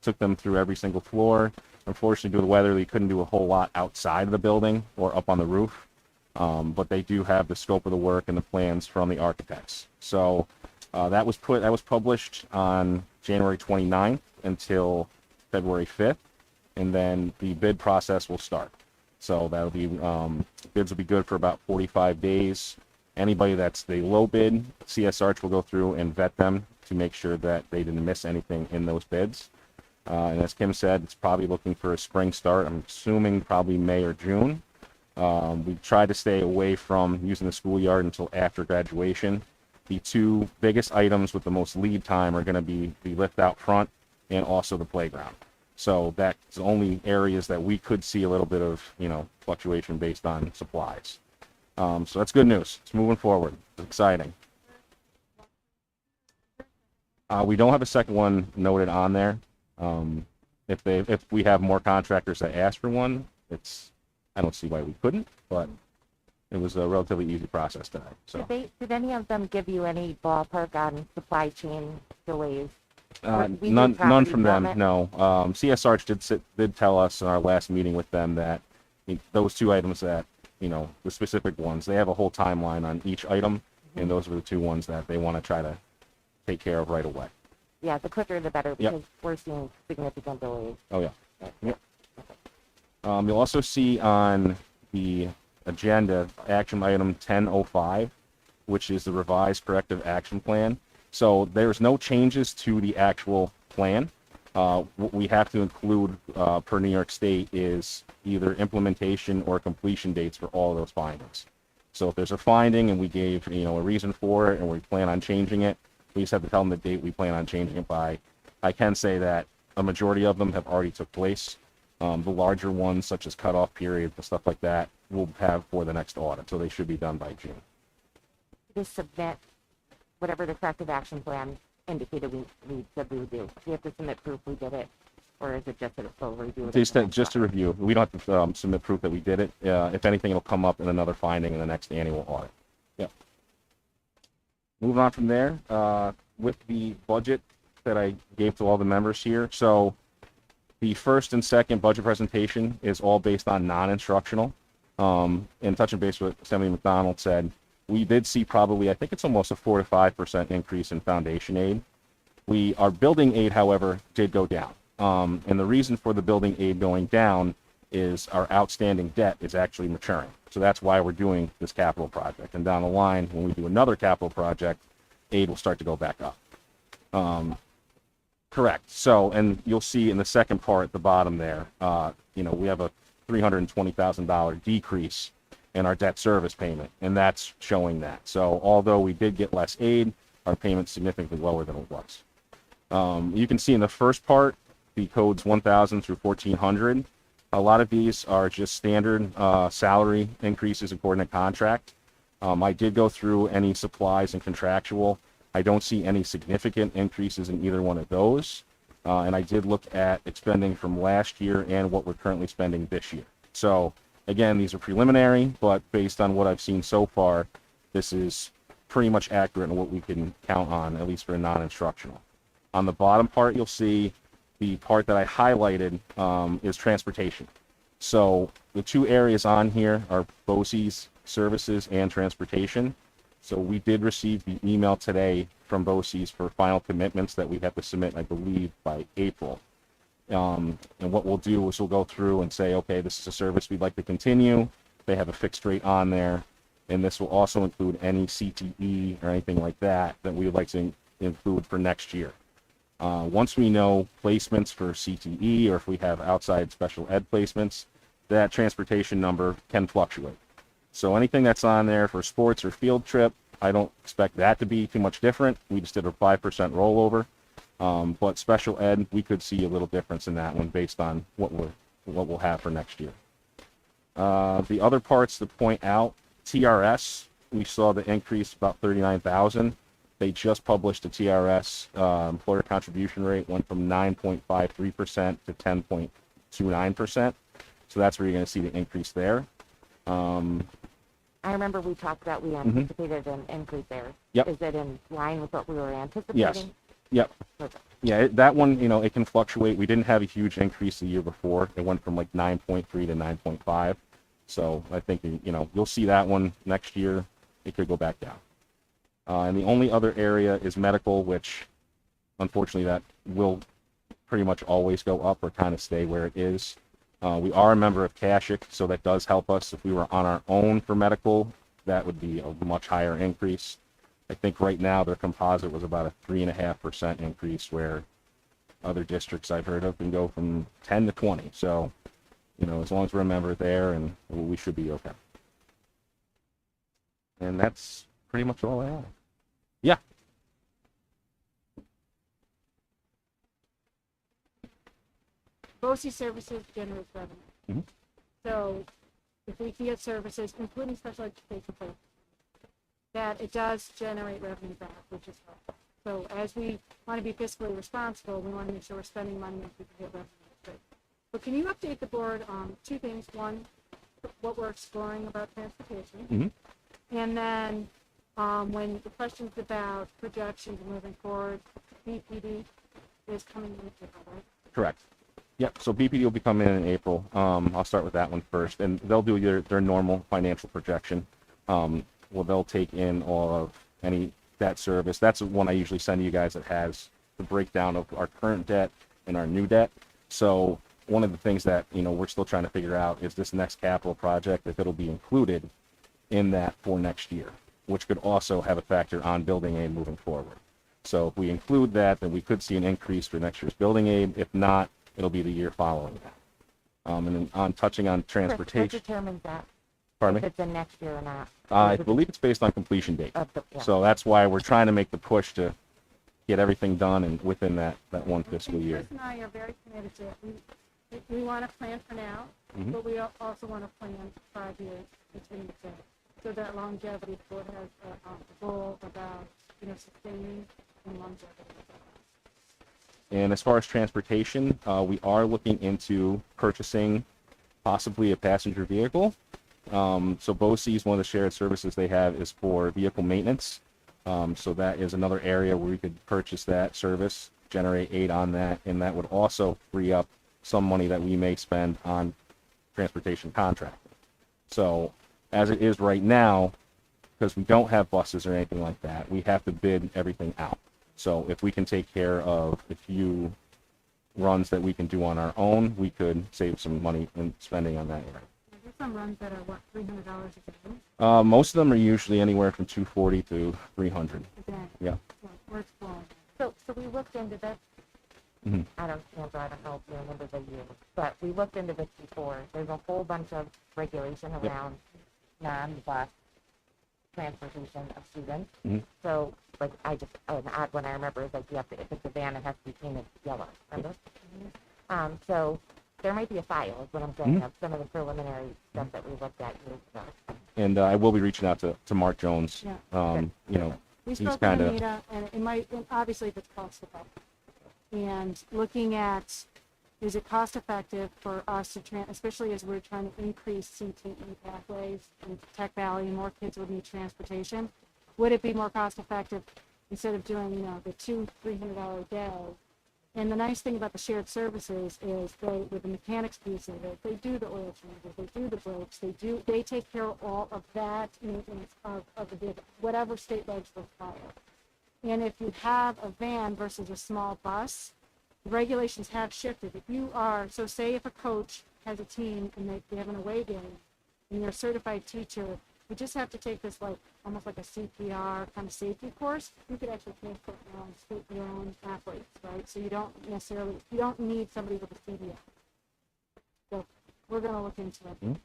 took them through every single floor. Unfortunately, due to the weather, they couldn't do a whole lot outside of the building or up on the roof. But they do have the scope of the work and the plans from the architects. So that was published on January 29th until February 5th, and then the bid process will start. So that'll be bids will be good for about 45 days. Anybody that's the low bid, CS Arch will go through and vet them to make sure that they didn't miss anything in those bids. And as Kim said, it's probably looking for a spring start. I'm assuming probably May or June. We tried to stay away from using the schoolyard until after graduation. The 2 biggest items with the most lead time are going to be the lift out front and also the playground. So that's the only areas that we could see a little bit of, fluctuation based on supplies. So that's good news. It's moving forward. It's exciting. We don't have a second one noted on there. If we have more contractors that ask for one, I don't see why we couldn't, but it was a relatively easy process today. So Did any of them give you any ballpark on supply chain delays? We do none property from them. development. No. CS Arch did tell us in our last meeting with them that those 2 items that the specific ones, they have a whole timeline on each item, and those are the 2 ones that they want to try to take care of right away. Yeah, the quicker the better, Yep. because we're seeing significant delays. Oh yeah. Yep. You'll also see on the agenda action item 1005, which is the revised corrective action plan. So there's no changes to the actual plan. What we have to include per New York State is either implementation or completion dates for all of those findings. So if there's a finding and we gave a reason for it and we plan on changing it, we just have to tell them the date we plan on changing it by. I can say that a majority of them have already took place. The larger ones, such as cutoff period and stuff like that, we'll have for the next audit, so they should be done by June. Just submit whatever the corrective action plan indicated we said we would do. We have to submit proof we did it, or is it just that we'll review it? Just to review. We don't have to submit proof that we did it. If anything, it'll come up in another finding in the next annual audit. Yeah. Moving on from there, with the budget that I gave to all the members here. So the first and second budget presentation is all based on non-instructional. And touching base with what Assembly McDonald said, we did see probably, I think it's almost a 4 to 5% increase in foundation aid. Our building aid, however, did go down. And the reason for the building aid going down is our outstanding debt is actually maturing. So that's why we're doing this capital project. And down the line, when we do another capital project, aid will start to go back up. Correct. So, and you'll see in the second part at the bottom there, we have a $320,000 decrease in our debt service payment, and that's showing that. So although we did get less aid, our payment's significantly lower than it was. You can see in the first part, the codes 1,000 through 1,400. A lot of these are just standard salary increases according to contract. I did go through any supplies and contractual. I don't see any significant increases in either one of those. And I did look at expending from last year and what we're currently spending this year. So again, these are preliminary, but based on what I've seen so far, this is pretty much accurate in what we can count on, at least for a non-instructional. On the bottom part, you'll see the part that I highlighted is transportation. So the two areas on here are Boces services and transportation. So we did receive the email today from Boces for final commitments that we have to submit, I believe, by April. And what we'll do is we'll go through and say, okay, this is a service we'd like to continue. They have a fixed rate on there. And this will also include any CTE or anything like that that we would like to include for next year. Once we know placements for CTE or if we have outside special ed placements, that transportation number can fluctuate. So anything that's on there for sports or field trip, I don't expect that to be too much different. We just did a 5% rollover. But special ed, we could see a little difference in that one based on what we'll have for next year. The other parts to point out, TRS, we saw the increase about 39,000. They just published a TRS employer contribution rate, went from 9.53% to 10.29%. So that's where you're going to see the increase there. I remember we talked about we anticipated an increase there. Yep. Is it in line with what we were anticipating? Yes. Yep. Perfect. Yeah, that one, it can fluctuate. We didn't have a huge increase the year before. It went from like 9.3 to 9.5. So I think, you'll see that one next year. It could go back down. And the only other area is medical, which unfortunately that will pretty much always go up or kind of stay where it is. We are a member of CASHIC, so that does help us. If we were on our own for medical, that would be a much higher increase. I think right now their composite was about a 3.5% increase, where other districts I've heard of can go from 10 to 20. So, as long as we're a member there, and we should be okay. And that's pretty much all I have. Yeah. BOCES services generates revenue. Mhm. So if we can get services, including special education programs, that it does generate revenue back, which is helpful. So as we want to be fiscally responsible, we want to make sure we're spending money if we can get revenue straight. But can you update the board on two things? One, what we're exploring about transportation. Mm-hmm. And then when the questions about projections moving forward, BPD is coming in April, right? Correct. Yep. So BPD will be coming in April. I'll start with that one first, and they'll do their normal financial projection. They'll take in all of any debt service. That's the one I usually send to you guys that has the breakdown of our current debt and our new debt. So one of the things that we're still trying to figure out is this next capital project, if it'll be included in that for next year, which could also have a factor on building aid moving forward. So if we include that, then we could see an increase for next year's building aid. If not, it'll be the year following that. And then on touching on transportation. What determines that? Pardon If me? it's in next year or not? I believe it's based on completion date. Yeah. So that's why we're trying to make the push to get everything done and within that one fiscal year. Chris and I are very committed to it. We want to plan for now, Mhm. but we also want to plan 5 years between the two. So that longevity, the board has a goal about sustaining and longevity. And as far as transportation, we are looking into purchasing possibly a passenger vehicle. So Boces, one of the shared services they have is for vehicle maintenance. So that is another area where we could purchase that service. generate aid on that, and that would also free up some money that we may spend on transportation contracting. So as it is right now, because we don't have buses or anything like that, we have to bid everything out. So if we can take care of a few runs that we can do on our own, we could save some money in spending on that area. There's some runs that are, what, $300 a day? Most of them are usually anywhere from 240 to 300. A day. Yeah. So we're exploring. So we looked into this. Mhm. I don't know if you remember the year, but we looked into this before. There's a whole bunch of regulation Yep. around non-bus transportation of students. Mhm. So, like, an odd one I remember is like you have to, if it's a van, it has to be painted yellow. Remember? So there might be a file, is what I'm saying, of some of the preliminary stuff that we looked at years ago. And I will be reaching out to Mark Jones. Yeah. You know, We He's spoke with kinda- Anita, and it might, and obviously if it's cost effective. And looking at, is it cost effective for us to especially as we're trying to increase CTE pathways in Tech Valley, and more kids would need transportation, would it be more cost effective instead of doing, the $200-300 a day? And the nice thing about the shared services is with the mechanics piece of it, they do the oil changes, they do the brakes, they take care of all of that maintenance of the vehicle, whatever state regs require. And if you have a van versus a small bus, the regulations have shifted. If you are, so say if a coach has a team and they have an away game, and you're a certified teacher, you just have to take this almost like a CPR kind of safety course. You could actually transport your own athletes, right? So you don't need somebody with a CDL. So we're going to look into it.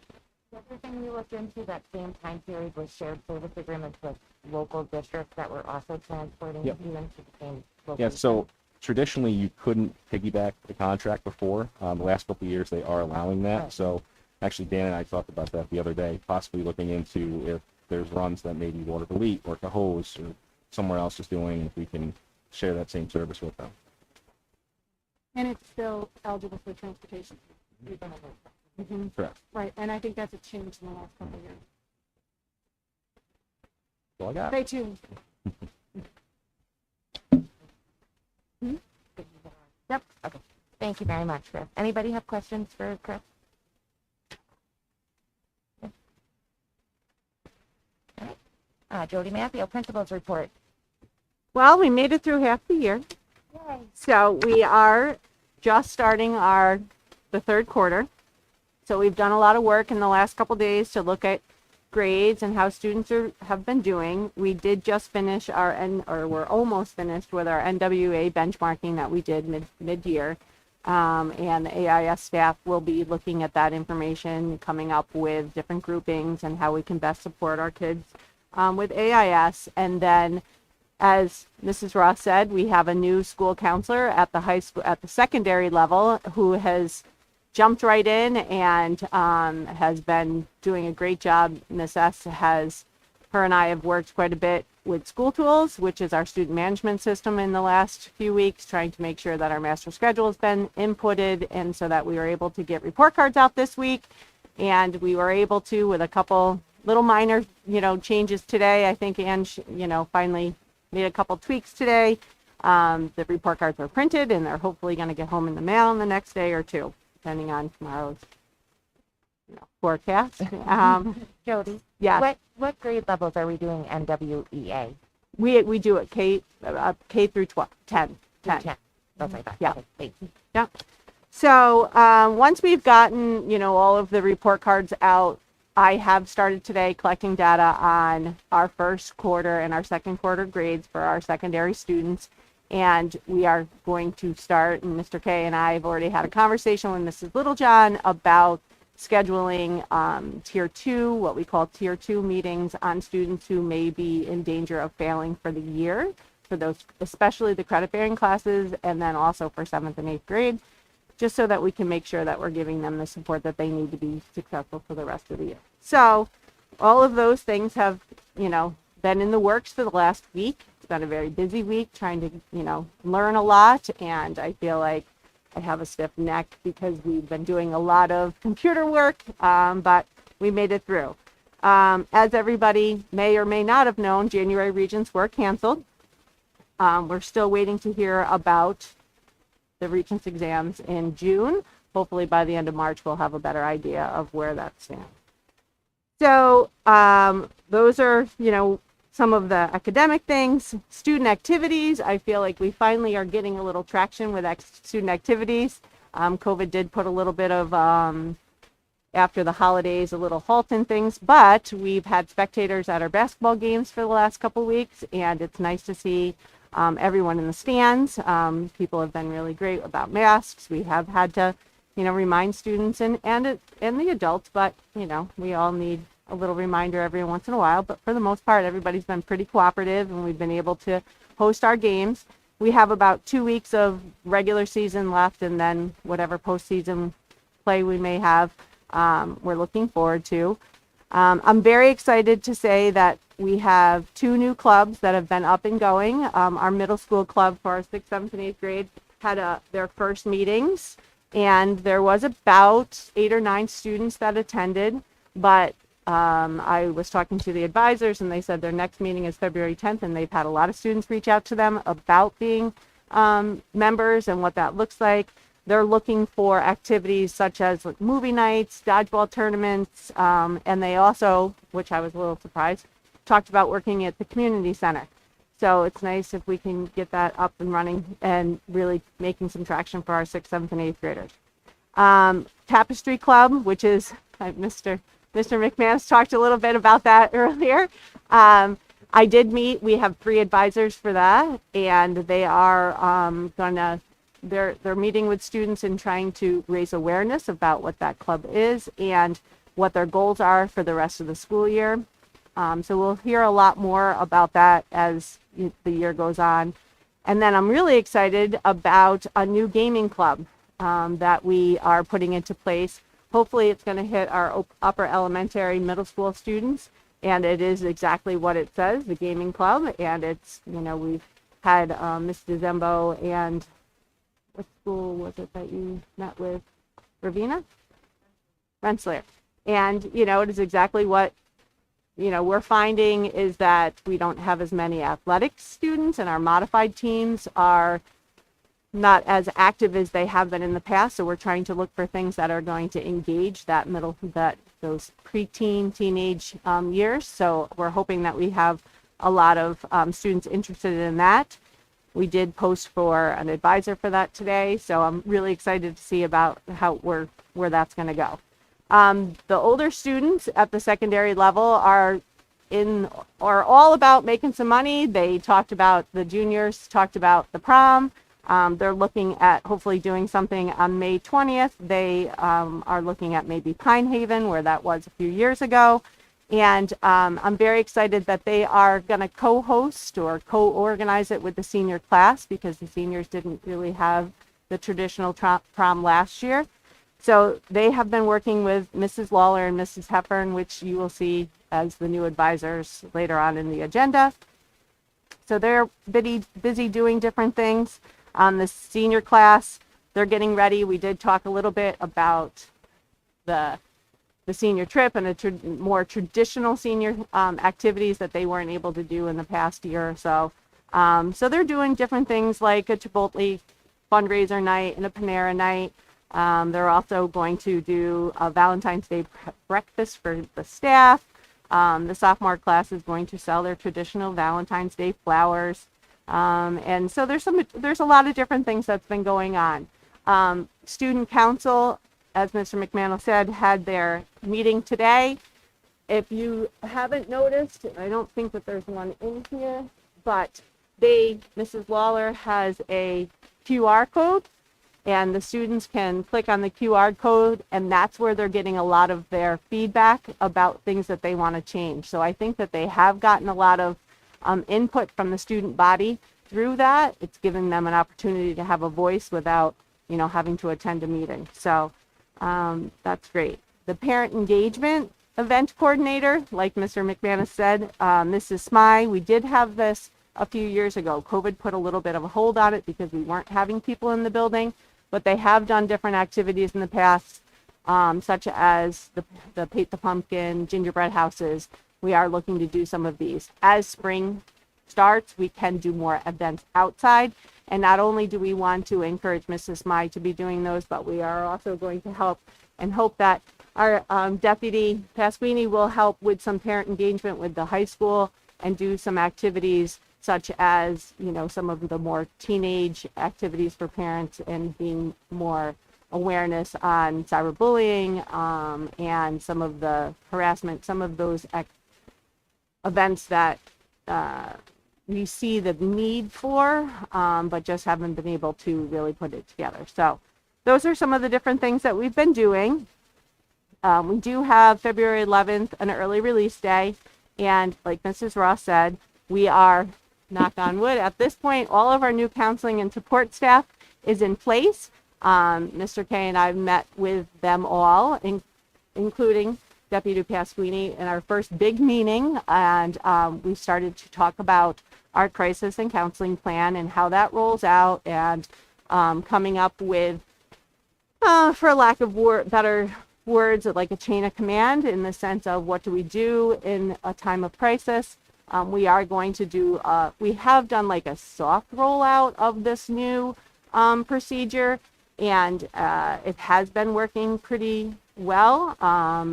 The other thing we looked into that same time period was shared service agreements with local districts that were also transporting Yep. students to the same Yeah, location. so traditionally you couldn't piggyback the contract before. The last couple of years they are allowing that. Right. So actually Dan and I talked about that the other day, possibly looking into if there's runs that maybe Water Elite or Cahoes or somewhere else is doing, if we can share that same service with them. And it's still eligible for transportation. Mm-hmm. Correct. Right, and I think that's a change in the last couple of years. That's all I got. Stay tuned. Yep. Okay. Thank you very much, Chris. Anybody have questions for Chris? Okay. All right. Jody Matthew, Principal's Report. Well, we made it through half the year. So we are just starting the third quarter. So we've done a lot of work in the last couple days to look at grades and how students have been doing. We did just finish we're almost finished with our NWA benchmarking that we did mid-year. And the AIS staff will be looking at that information, coming up with different groupings and how we can best support our kids with AIS. And then, as Mrs. Ross said, we have a new school counselor at the high school, at the secondary level, who has jumped right in and has been doing a great job. Miss S her and I have worked quite a bit with School Tools, which is our student management system, in the last few weeks, trying to make sure that our master schedule has been inputted, and so that we were able to get report cards out this week. And we were able to, with a couple little minor, changes today. I think Ann, finally made a couple tweaks today. The report cards are printed, and they're hopefully going to get home in the mail in the next day or two, depending on tomorrow's forecast. Jody, Yeah, what grade levels are we doing NWEA? we do it K through 12, 10. That's what I thought. Yeah. Okay, thanks. Yeah. So once we've gotten, all of the report cards out, I have started today collecting data on our first quarter and our second quarter grades for our secondary students. And we are going to start, and Mr. K and I have already had a conversation with Mrs. Littlejohn about scheduling tier 2, what we call tier 2 meetings on students who may be in danger of failing for the year, for those, especially the credit bearing classes, and then also for 7th and 8th grade, just so that we can make sure that we're giving them the support that they need to be successful for the rest of the year. So all of those things have, been in the works for the last week. It's been a very busy week trying to, learn a lot, and I feel like I have a stiff neck because we've been doing a lot of computer work, but we made it through. As everybody may or may not have known, January Regents were canceled. We're still waiting to hear about the Regents exams in June. Hopefully by the end of March, we'll have a better idea of where that stands. So those are, some of the academic things. Student activities, I feel like we finally are getting a little traction with student activities. COVID did put a little bit of, after the holidays, a little halt in things, but we've had spectators at our basketball games for the last couple weeks, and it's nice to see everyone in the stands. People have been really great about masks. We have had to, remind students and the adults, but, we all need a little reminder every once in a while. But for the most part, everybody's been pretty cooperative, and we've been able to host our games. We have about 2 weeks of regular season left, and then whatever postseason play we may have, we're looking forward to. I'm very excited to say that we have 2 new clubs that have been up and going. Our middle school club for our 6th, 7th, and 8th grade had their first meetings, and there was about 8 or 9 students that attended, but I was talking to the advisors, and they said their next meeting is February 10th, and they've had a lot of students reach out to them about being members and what that looks like. They're looking for activities such as like movie nights, dodgeball tournaments, and they also, which I was a little surprised, talked about working at the community center. So it's nice if we can get that up and running and really making some traction for our 6th, 7th, and 8th graders. Tapestry Club, which is Mr. McManus talked a little bit about that earlier. I did meet, we have 3 advisors for that, and they are they're meeting with students and trying to raise awareness about what that club is and what their goals are for the rest of the school year. So we'll hear a lot more about that as the year goes on. And then I'm really excited about a new gaming club that we are putting into place. Hopefully it's going to hit our upper elementary, middle school students, and it is exactly what it says, the gaming club. And it's, we've had Ms. DeZembo and what school was it that you met with? Ravina? Rensselaer. And, it is exactly what, we're finding is that we don't have as many athletic students, and our modified teams are not as active as they have been in the past. So we're trying to look for things that are going to engage those preteen, teenage years. So we're hoping that we have a lot of students interested in that. We did post for an advisor for that today, so I'm really excited to see about where that's going to go. The older students at the secondary level are all about making some money. They talked about, the juniors talked about the prom. They're looking at hopefully doing something on May 20th. They are looking at maybe Pine Haven, where that was a few years ago. And I'm very excited that they are going to co-host or co-organize it with the senior class, because the seniors didn't really have the traditional prom last year. So they have been working with Mrs. Lawler and Mrs. Heffern, which you will see as the new advisors later on in the agenda. So they're busy doing different things. The senior class, they're getting ready. We did talk a little bit about the senior trip and more traditional senior activities that they weren't able to do in the past year or so. So they're doing different things like a Chipotle fundraiser night and a Panera night. They're also going to do a Valentine's Day breakfast for the staff. The sophomore class is going to sell their traditional Valentine's Day flowers. And so there's a lot of different things that's been going on. Student council, as Mr. McManus said, had their meeting today. If you haven't noticed, I don't think that there's one in here, but Mrs. Lawler has a QR code, and the students can click on the QR code, and that's where they're getting a lot of their feedback about things that they want to change. So I think that they have gotten a lot of input from the student body through that. It's giving them an opportunity to have a voice without, having to attend a meeting. So that's great. The parent engagement event coordinator, like Mr. McManus said, Mrs. Smythe, we did have this a few years ago. COVID put a little bit of a hold on it because we weren't having people in the building, but they have done different activities in the past, such as the Paint the Pumpkin, gingerbread houses. We are looking to do some of these. As spring starts, we can do more events outside. And not only do we want to encourage Mrs. Mai to be doing those, but we are also going to help and hope that our Deputy Pasquini will help with some parent engagement with the high school and do some activities such as, you know, some of the more teenage activities for parents and being more awareness on cyberbullying and some of the harassment, some of those events that we see the need for, but just haven't been able to really put it together. So those are some of the different things that we've been doing. We do have February 11th, an early release day. And like Mrs. Ross said, we are, knock on wood, at this point, all of our new counseling and support staff is in place. Mr. K and I met with them all, including Deputy Pasquini, in our first big meeting. And we started to talk about our crisis and counseling plan and how that rolls out, and coming up with, for lack of better words, like a chain of command, in the sense of what do we do in a time of crisis. We are going to do, we have done like a soft rollout of this new procedure, and it has been working pretty well,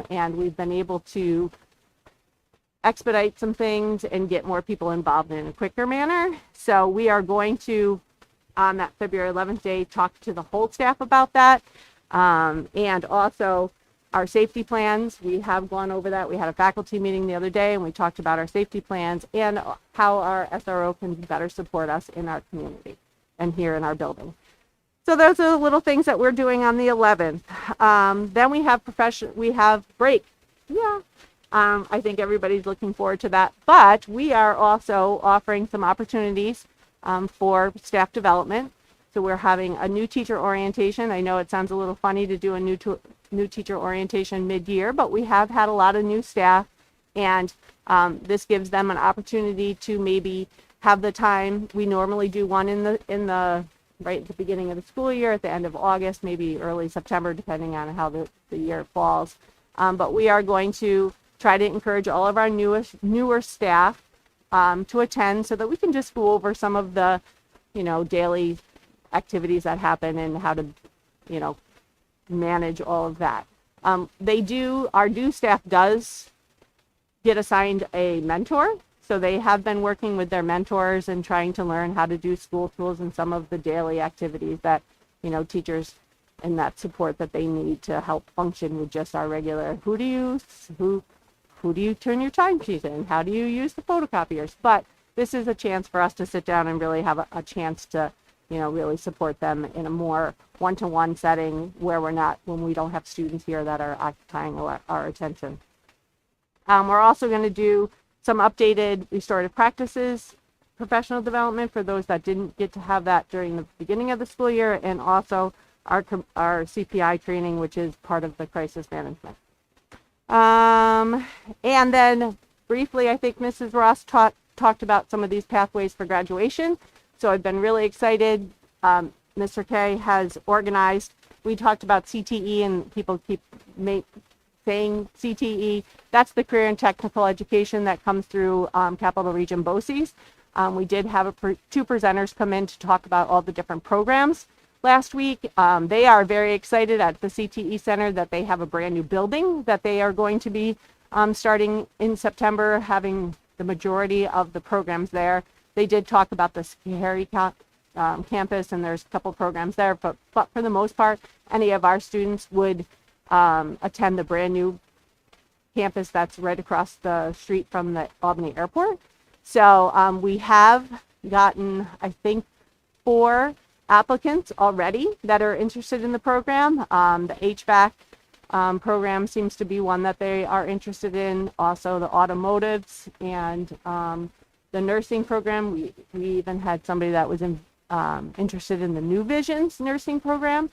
and we've been able to expedite some things and get more people involved in a quicker manner. So we are going to, on that February 11th day, talk to the whole staff about that, and also our safety plans. We have gone over that. We had a faculty meeting the other day, and we talked about our safety plans and how our SRO can better support us in our community and here in our building. So those are the little things that we're doing on the 11th. Then we have break. Yeah. I think everybody's looking forward to that. But we are also offering some opportunities for staff development. So we're having a new teacher orientation. I know it sounds a little funny to do a new teacher orientation mid-year, but we have had a lot of new staff, and this gives them an opportunity to maybe have the time. We normally do one in the right at the beginning of the school year, at the end of August, maybe early September, depending on how the year falls. But we are going to try to encourage all of our newer staff to attend, so that we can just go over some of the, you know, daily activities that happen and how to, you know, manage all of that. Our new staff does get assigned a mentor. So they have been working with their mentors and trying to learn how to do school tools and some of the daily activities that, you know, teachers and that support that they need to help function with just our regular, who do you turn your timesheet in? How do you use the photocopiers? But this is a chance for us to sit down and really have a chance to, you know, really support them in a more one-to-one setting when we don't have students here that are occupying our attention. We're also going to do some updated restorative practices, professional development for those that didn't get to have that during the beginning of the school year, and also our CPI training, which is part of the crisis management. And then briefly, I think Mrs. Ross talked about some of these pathways for graduation. So I've been really excited. Mr. K has organized, we talked about CTE, and people keep saying CTE. That's the career and technical education that comes through Capital Region Boces. We did have two presenters come in to talk about all the different programs last week. They are very excited at the CTE Center that they have a brand new building that they are going to be starting in September, having the majority of the programs there. They did talk about the Scary campus, and there's a couple programs there, but for the most part, any of our students would attend the brand new campus that's right across the street from the Albany Airport. So we have gotten, I think, 4 applicants already that are interested in the program. The HVAC program seems to be one that they are interested in. Also the automotives and the nursing program. We even had somebody that was interested in the New Visions nursing program.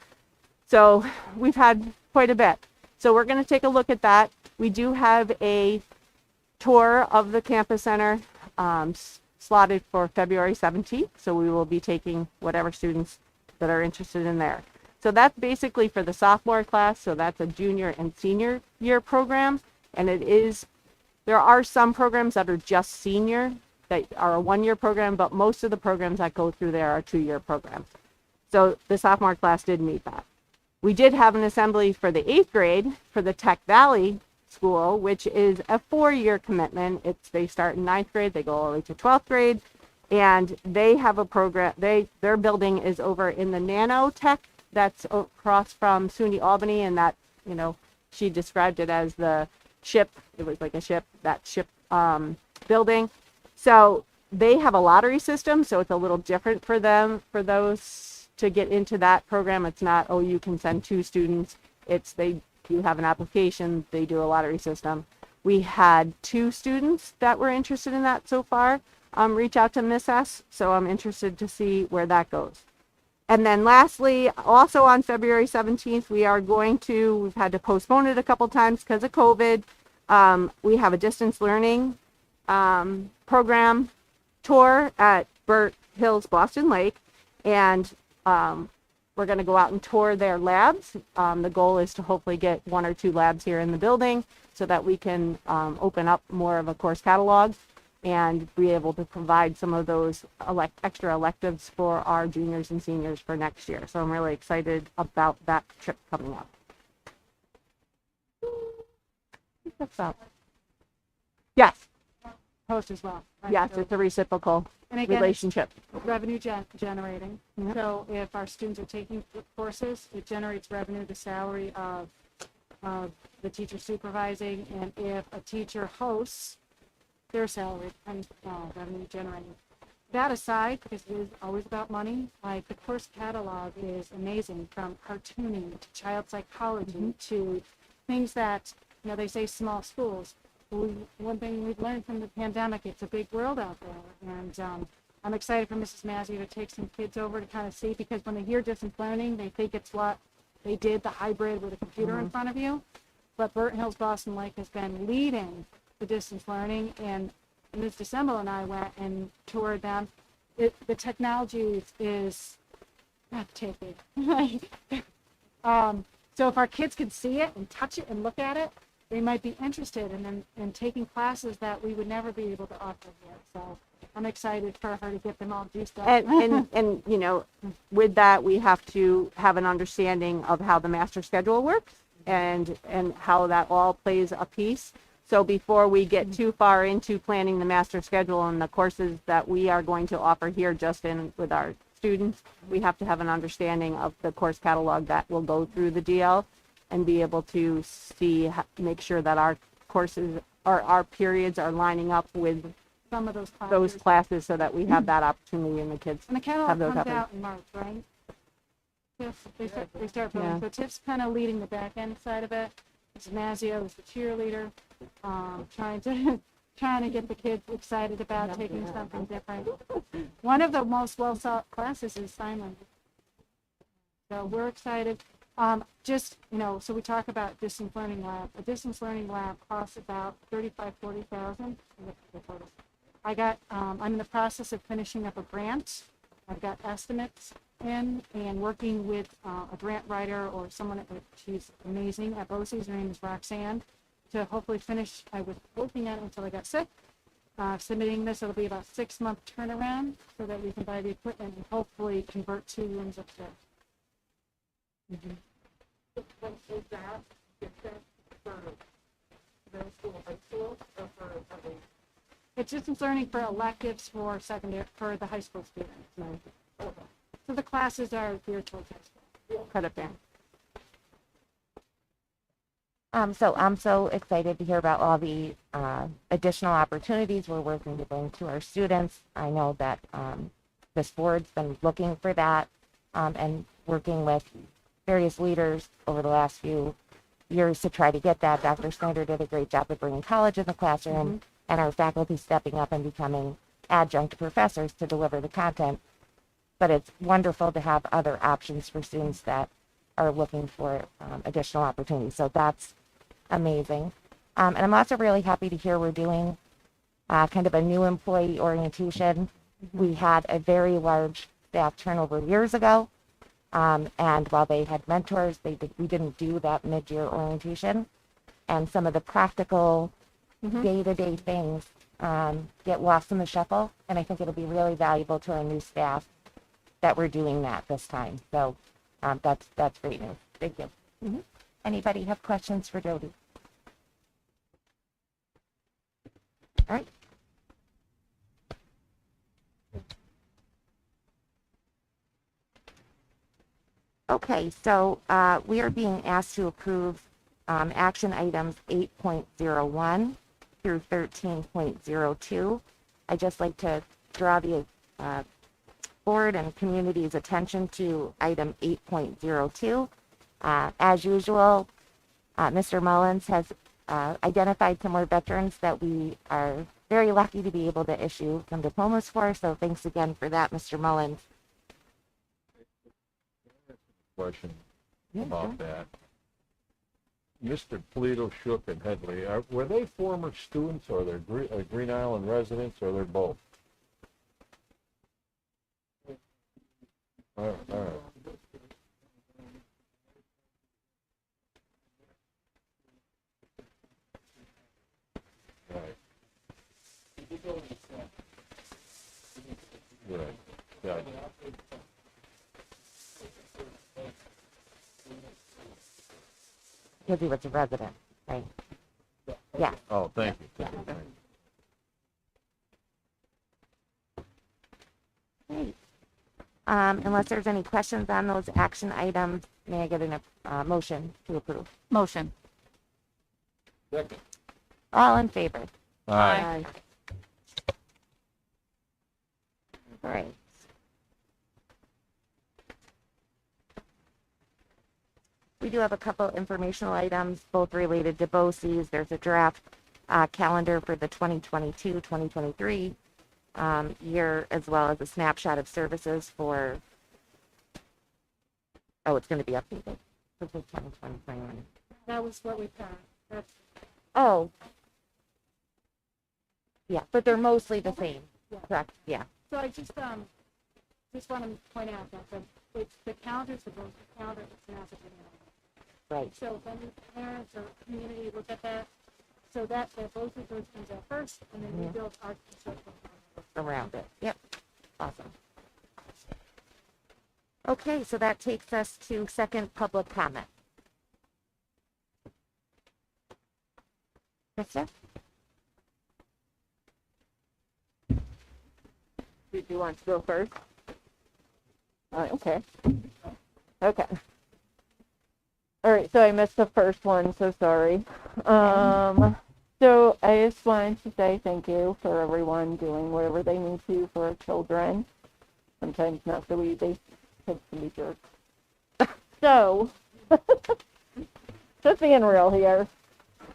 So we've had quite a bit. So we're going to take a look at that. We do have a tour of the campus center slotted for February 17th. So we will be taking whatever students that are interested in there. So that's basically for the sophomore class. So that's a junior and senior year program. And there are some programs that are just senior that are a 1-year program, but most of the programs that go through there are 2-year programs. So the sophomore class did meet that. We did have an assembly for the 8th grade for the Tech Valley School, which is a 4-year commitment. They start in 9th grade, they go all the way to 12th grade, and they have a program. Their building is over in the Nanotech that's across from SUNY Albany, and that, she described it as the ship. It was like a ship, that ship building. So they have a lottery system, so it's a little different for them, for those to get into that program. It's not, oh, you can send 2 students. It's you have an application, they do a lottery system. We had 2 students that were interested in that so far reach out to Miss S, so I'm interested to see where that goes. And then lastly, also on February 17th, we've had to postpone it a couple times because of COVID. We have a distance learning program tour at Burke Hills, Boston Lake, and we're going to go out and tour their labs. The goal is to hopefully get 1 or 2 labs here in the building so that we can open up more of a course catalog and be able to provide some of those extra electives for our juniors and seniors for next year. So I'm really excited about that trip coming up. What's up? Yes. Post as well. Right? Yes, So- it's a reciprocal and again, it's relationship. revenue generating. Yep. So if our students are taking courses, it generates revenue, the salary of the teacher supervising, and if a teacher hosts, their salary and revenue generating. That aside, because it is always about money, like the course catalog is amazing, from cartooning to child psychology to things that, they say small schools. One thing we've learned from the pandemic, it's a big world out there. And I'm excited for Mrs. Mazzy to take some kids over to kind of see, because when they hear distance learning, they think it's what they did, the hybrid with a computer in front of you. But Burton Hills Boston Lake has been leading the distance learning, and Ms. DeCembo and I went and toured them. The technology is breathtaking. So if our kids could see it and touch it and look at it, they might be interested in taking classes that we would never be able to offer here. So I'm excited for her to get them all juiced up. And with that, we have to have an understanding of how the master schedule works and how that all plays a piece. So before we get too far into planning the master schedule and the courses that we are going to offer here just with our students, we have to have an understanding of the course catalog that will go through the DL and be able to make sure that our courses or our periods are lining up with Some of those those classes so that we have that opportunity and the kids And the have catalog those comes opportunities. out in March, right? Yes, they start building. Yeah. So Tiff's kind of leading the back end side of it. Mrs. Mazzio is the cheerleader, trying to get the kids excited about taking something different. One of the most well-sought classes is sign language. So we're excited. So we talk about distance learning lab. A distance learning lab costs about $40,000. I'm in the process of finishing up a grant. I've got estimates in and working with a grant writer or someone, she's amazing at Boces, her name is Roxanne, to hopefully finish. I was working on it until I got sick. Submitting this, it'll be about a 6-month turnaround so that we can buy the equipment and hopefully convert 2 rooms upstairs. It's distance learning for electives for the high school students. So the classes are geared towards high school. Credit bearing. So I'm so excited to hear about all the additional opportunities we're working to bring to our students. I know that this board's been looking for that and working with various leaders over the last few years to try to get that. Dr. Snyder did a great job of bringing college in the classroom and our faculty stepping up and becoming adjunct professors to deliver the content. But it's wonderful to have other options for students that are looking for additional opportunities. So that's amazing. And I'm also really happy to hear we're doing kind of a new employee orientation. We had a very large staff turnover years ago. And while they had mentors, we didn't do that mid-year orientation. And some of the practical day-to-day things get lost in the shuffle. And I think it'll be really valuable to our new staff that we're doing that this time. So that's great news. Thank you. Anybody have questions for Jody? All right. Okay, so we are being asked to approve action items 8.01 through 13.02. I'd just like to draw the board and community's attention to item 8.02. As usual, Mr. Mullins has identified some more veterans that we are very lucky to be able to issue some diplomas for, so thanks again for that, Mr. Mullins. Question Yeah, about sure. that. Mr. Polito, Shook, and Headley, were they former students, or they're Green Island residents, or they're both? All right. Right. Right. Yeah. Because he was a resident, right? Yeah. Oh, thank you. Yeah. Great. Unless there's any questions on those action items, may I get a motion to approve? Motion. Second. All in favor? Aye. All right. We do have a couple informational items, both related to Boces. There's a draft calendar for the 2022-2023 year, as well as a snapshot of services for, it's going to be updated. This is 2020-21. That was what we found. That's, Oh. Yeah, but they're mostly the same, yeah. correct? Yeah. So I just want to point out that the calendars, the calendar is not the Right. So if any parents or community look at that, so that both of those comes out first, and then we build our conceptual calendar. Around it. Yep. Awesome. Okay, so that takes us to second public comment. Krista? Did you want to go first? Okay. Okay. All right, so I missed the first one, so sorry. So I just wanted to say thank you for everyone doing whatever they need to for our children. Sometimes not so easy. Kids can be jerks. So, just being real here.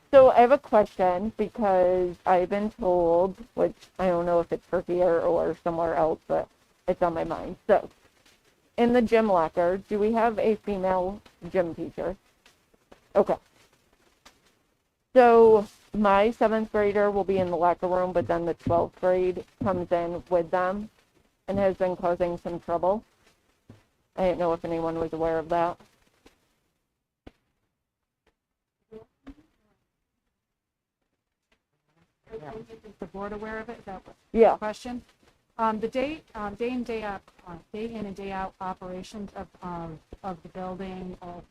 So I have a question because I've been told, which I don't know if it's for here or somewhere else, but it's on my mind. So, in the gym locker, do we have a female gym teacher? Okay. So my 7th grader will be in the locker room, but then the 12th grade comes in with them and has been causing some trouble. I didn't know if anyone was aware of that. Is the board aware of it? Is that what Yeah. the question? The day in, day out, day in and day out operations of the building, of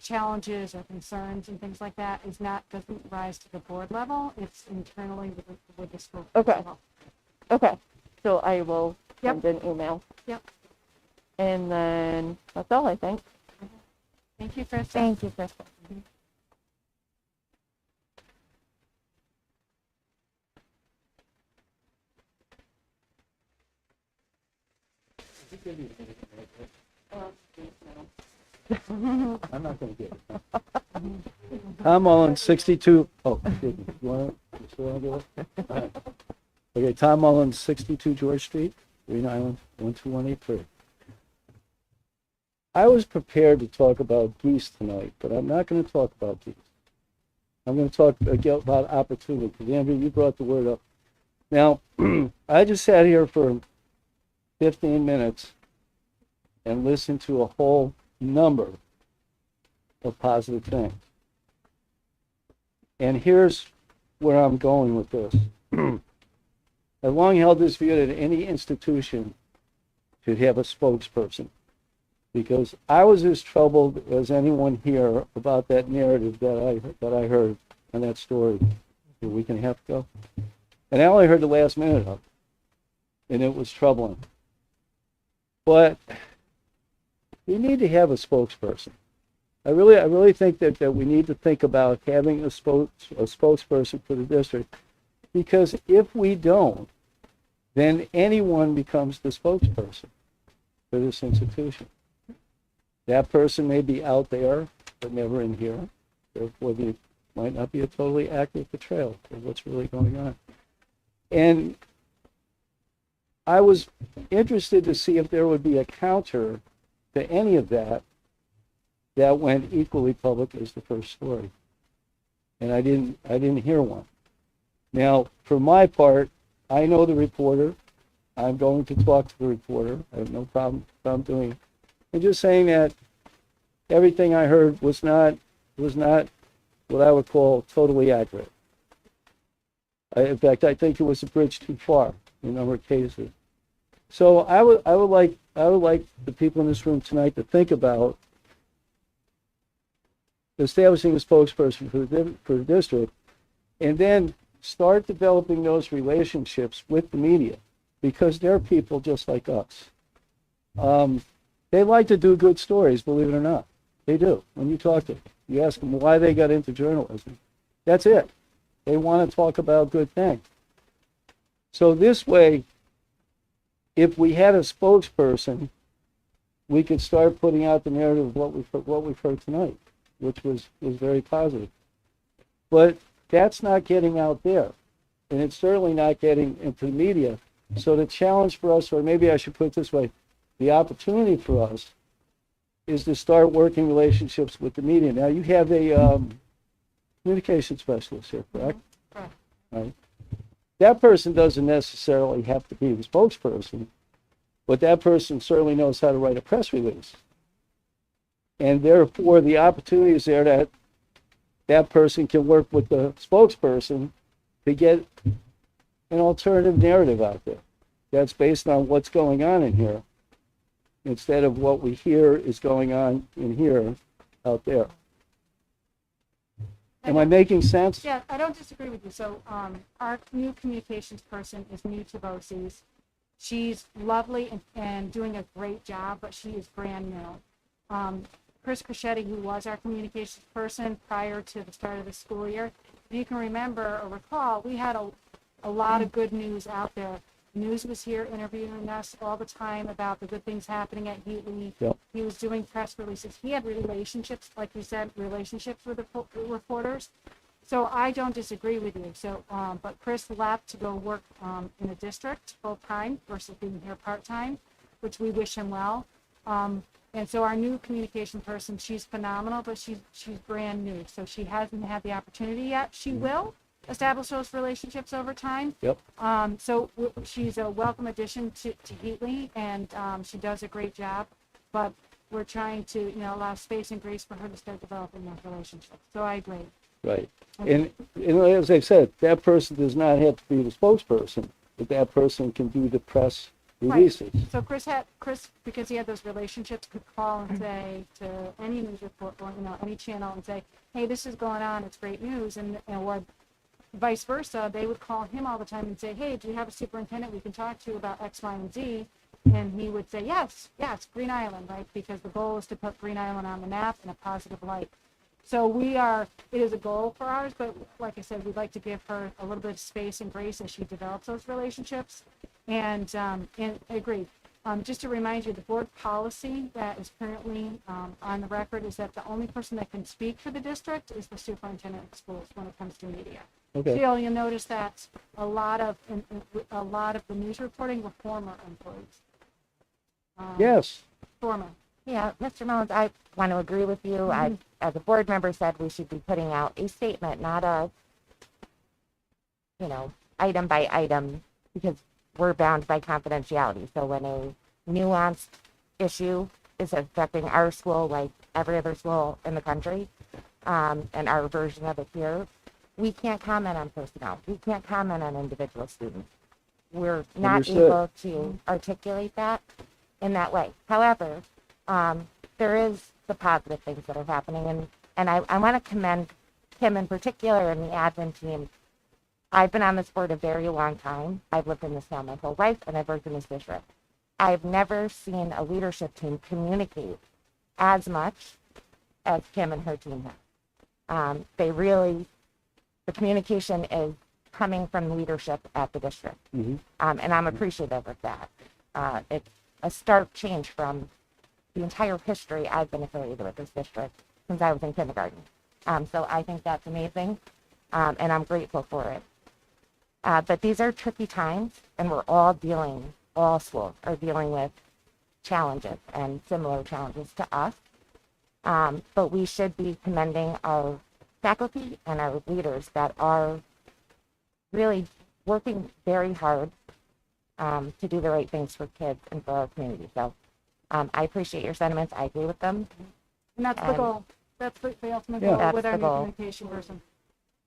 challenges or concerns and things like that doesn't rise to the board level. It's internally with the school. Okay. level. Okay. So I will Yep. send an email. Yep. And then that's all I think. Thank you, Krista. Thank you, Krista. I'm not gonna get it. Tom Mullen, 62, oh, excuse me, you still wanna do it? All right. Okay, Tom Mullen, 62 George Street, Green Island, 12183. I was prepared to talk about geese tonight, but I'm not gonna talk about geese. I'm gonna talk about opportunity, because Andrew, you brought the word up. Now, I just sat here for 15 minutes and listened to a whole number of positive things. And here's where I'm going with this. I've long held this view that any institution should have a spokesperson, because I was as troubled as anyone here about that narrative that I heard on that story a week and a half ago. And I only heard the last minute of it, and it was troubling. But we need to have a spokesperson. I really think that we need to think about having a spokesperson for the district, because if we don't, then anyone becomes the spokesperson for this institution. That person may be out there, but never in here. Therefore, there might not be a totally accurate portrayal of what's really going on. And I was interested to see if there would be a counter to any of that went equally public as the first story. And I didn't hear one. Now, for my part, I know the reporter. I'm going to talk to the reporter. I have no problem doing it. I'm just saying that everything I heard was not what I would call totally accurate. In fact, I think it was a bridge too far in a number of cases. So I would like the people in this room tonight to think about establishing a spokesperson for the district, and then start developing those relationships with the media, because they're people just like us. They like to do good stories, believe it or not. They do. When you talk to them, you ask them why they got into journalism. That's it. They want to talk about good things. So this way, if we had a spokesperson, we could start putting out the narrative of what we've heard tonight, which was very positive. But that's not getting out there, and it's certainly not getting into the media. So the challenge for us, or maybe I should put it this way, the opportunity for us is to start working relationships with the media. Now, you have a communication specialist here, correct? Correct. Right. That person doesn't necessarily have to be the spokesperson, but that person certainly knows how to write a press release. And therefore, the opportunity is there that that person can work with the spokesperson to get an alternative narrative out there that's based on what's going on in here, instead of what we hear is going on in here out there. Am I making sense? Yeah, I don't disagree with you. So our new communications person is new to Boces. She's lovely and doing a great job, but she is brand new. Chris Crescetti, who was our communications person prior to the start of the school year, if you can remember or recall, we had a lot of good news out there. News was here interviewing us all the time about the good things happening at Heatley. Yep. He was doing press releases. He had relationships, like you said, relationships with the reporters. So I don't disagree with you. So, but Chris left to go work in a district full time versus being here part time, which we wish him well. And so our new communication person, she's phenomenal, but she's brand new. So she hasn't had the opportunity yet. She will establish those relationships over time. Yep. So she's a welcome addition to Heatley, and she does a great job. But we're trying to, allow space and grace for her to start developing those relationships. So I agree. Right. And as I said, that person does not have to be the spokesperson, but that person can do the press releases. Right. So Chris, because he had those relationships, could call and say to any news report or any channel and say, "Hey, this is going on. It's great news," and or vice versa. They would call him all the time and say, "Hey, do you have a superintendent we can talk to about X, Y, and Z?" And he would say, "Yes, Green Island," right? Because the goal is to put Green Island on the map in a positive light. So it is a goal for ours, but like I said, we'd like to give her a little bit of space and grace as she develops those relationships. And agreed. Just to remind you, the board policy that is currently on the record is that the only person that can speak for the district is the superintendent of schools when it comes to media. Okay. So you'll notice that a lot of the news reporting were former employees. Yes. Former. Yeah, Mr. Mullins, I want to agree with you. I, as a board member, said we should be putting out a statement, not a, item by item, because we're bound by confidentiality. So when a nuanced issue is affecting our school, like every other school in the country, and our version of it here, we can't comment on personnel. We can't comment on individual students. we're not Understood. able to articulate that in that way. However, there is the positive things that are happening, and I want to commend Kim in particular and the admin team. I've been on this board a very long time. I've lived in this town my whole life, and I've worked in this district. I've never seen a leadership team communicate as much as Kim and her team have. The communication is coming from leadership at the district, Mhm. and I'm appreciative of that. It's a stark change from the entire history I've been affiliated with this district since I was in kindergarten. So I think that's amazing, and I'm grateful for it. But these are tricky times, and all schools are dealing with challenges and similar challenges to us. But we should be commending our faculty and our leaders that are really working very hard to do the right things for kids and for our community. So I appreciate your sentiments. I agree with them. And that's the And goal. That's the ultimate Yeah. goal That's with our the new goal. communication person.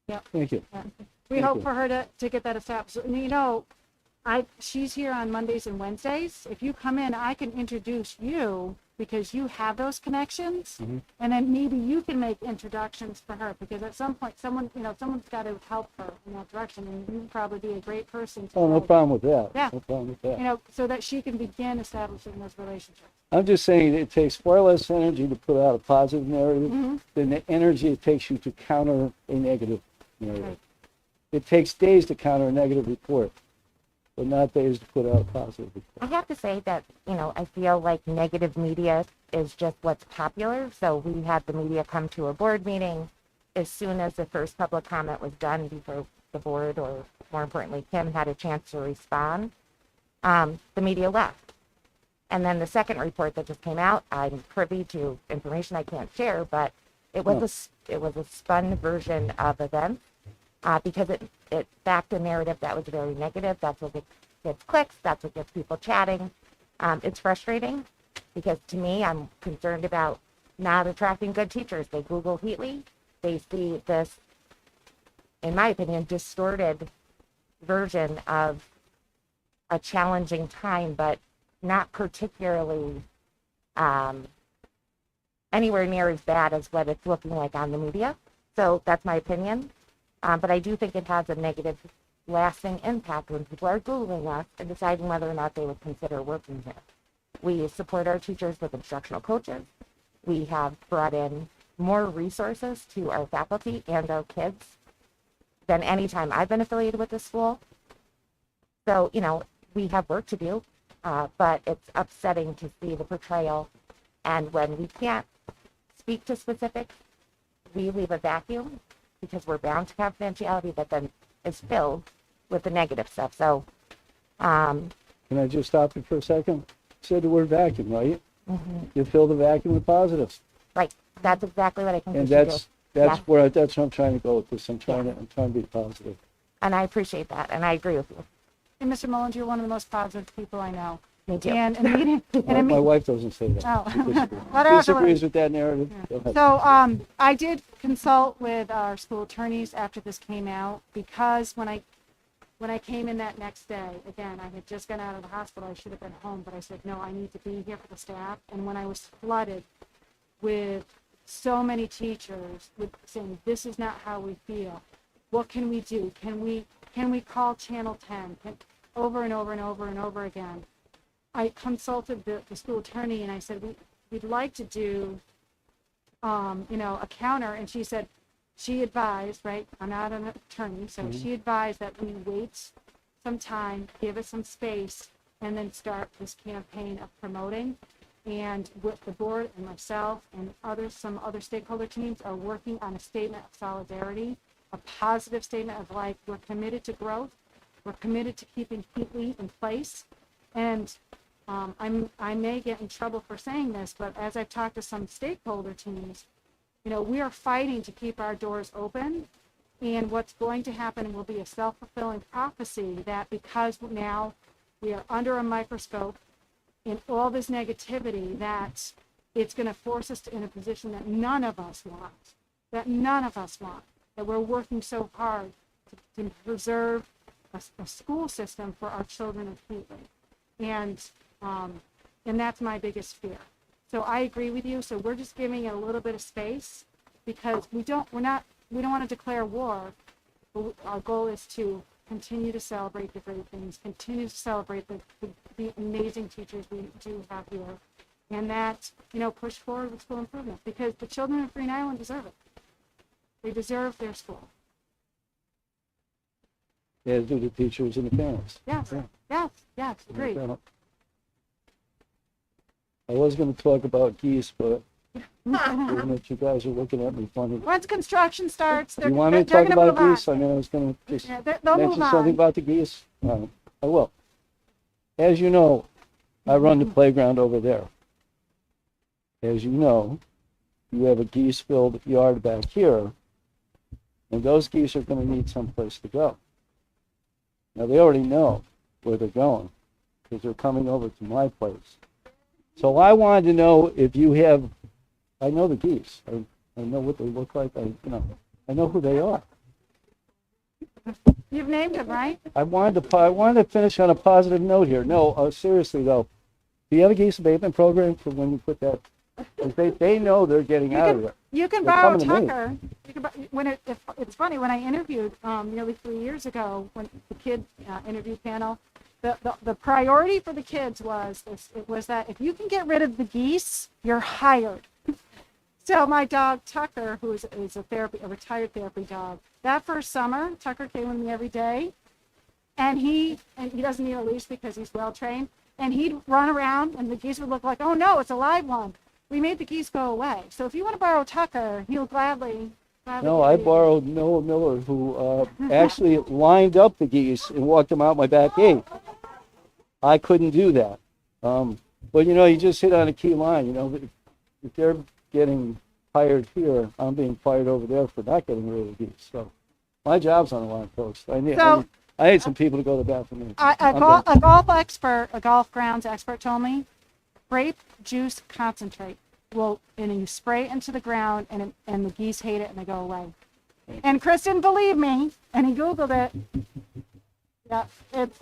Thank you. Yeah. We Thank hope you. for her to get that established. And you know, she's here on Mondays and Wednesdays. If you come in, I can introduce you because you have those connections, Mhm. and then maybe you can make introductions for her because at some point someone's got to help her in that direction, and you'd probably be a great person to Oh, no help, problem with that. Yeah. No problem with that. so that she can begin establishing those relationships. I'm just saying it takes far less energy to put out a positive narrative Mhm. than the energy it takes you to counter a negative narrative. Right. It takes days to counter a negative report, but not days to put out a positive report. I have to say that, I feel like negative media is just what's popular. So we had the media come to a board meeting as soon as the first public comment was done before the board, or more importantly, Kim had a chance to respond. The media left. And then the second report that just came out, I'm privy to information I can't share, but it was a spun version of events because it backed a narrative that was very negative. That's what gets clicks. That's what gets people chatting. It's frustrating because to me, I'm concerned about not attracting good teachers. They Google Heatley. They see this, in my opinion, distorted version of a challenging time, but not particularly anywhere near as bad as what it's looking like on the media. So that's my opinion. But I do think it has a negative lasting impact when people are Googling us and deciding whether or not they would consider working here. We support our teachers with instructional coaches. We have brought in more resources to our faculty and our kids than any time I've been affiliated with the school. So, we have work to do, but it's upsetting to see the portrayal. And when we can't speak to specifics, we leave a vacuum because we're bound to confidentiality that then is filled with the negative stuff. So, Can I just stop you for a second? You said the word vacuum, right? mhm. You fill the vacuum with positives. Right, that's exactly what I think And we should that's do. that's Yeah. where that's what I'm trying to go with this. I'm trying to be positive. And I appreciate that, and I agree with you. And Mr. Mullins, you're one of the most positive people I know. Me too. And in a meeting, My wife doesn't say that. Oh. She disagrees. Whatever. Disagrees with that narrative. Go ahead. So I did consult with our school attorneys after this came out because when I came in that next day, again, I had just gotten out of the hospital. I should have been home, but I said, no, I need to be here for the staff. And when I was flooded with so many teachers with saying, this is not how we feel. What can we do? Can we call Channel 10? Over and over and over and over again. I consulted the school attorney and I said, we'd like to do, a counter. And she said, she advised, right? I'm not an attorney. So she advised that we wait some time, give it some space, and then start this campaign of promoting. And with the board and myself and some other stakeholder teams are working on a statement of solidarity, a positive statement of like, we're committed to growth. We're committed to keeping Heatley in place. And I may get in trouble for saying this, but as I've talked to some stakeholder teams, we are fighting to keep our doors open. And what's going to happen will be a self-fulfilling prophecy that because now we are under a microscope in all this negativity, that it's going to force us in a position that none of us want, that we're working so hard to preserve a school system for our children of Wheatley. And that's my biggest fear. So I agree with you. So we're just giving it a little bit of space because we don't want to declare war. But our goal is to continue to celebrate the great things, continue to celebrate the amazing teachers we do have here, and that, push forward with school improvement because the children of Green Island deserve it. They deserve their school. As do the teachers and the parents. Yes, yes, great. I was going to talk about geese, but given that you guys are looking at me funny. Once construction starts, You want me to talk about geese? I mean, I was going to just they'll mention move something on. about the geese. I will. As you know, I run the playground over there. As you know, you have a geese-filled yard back here, and those geese are going to need someplace to go. Now, they already know where they're going because they're coming over to my place. So I wanted to know if you have, I know the geese. I know what they look like. I know who they are. You've named them, right? I wanted to finish on a positive note here. No, seriously though, do you have a geese abatement program for when you put that? 'Cause they know they're getting out of there. You can They're borrow coming to me. Tucker. It's funny, when I interviewed nearly 3 years ago, when the kid interview panel, the priority for the kids was that if you can get rid of the geese, you're hired. So my dog Tucker, who is a retired therapy dog, that first summer, Tucker came with me every day, and he doesn't need a leash because he's well trained, and he'd run around, and the geese would look like, oh no, it's a live one. We made the geese go away. So if you want to borrow Tucker, he'll gladly. No, I borrowed Noah Miller, who actually lined up the geese and walked them out my back gate. I couldn't do that. But you just hit on a key line. If they're getting fired here, I'm being fired over there for not getting rid of the geese. So my job's on the line, folks. I need some people to go to the bathroom. A golf grounds expert told me, grape juice concentrate and you spray it into the ground, and the geese hate it and they go away. And Chris didn't believe me, and he Googled it. Yeah, it's.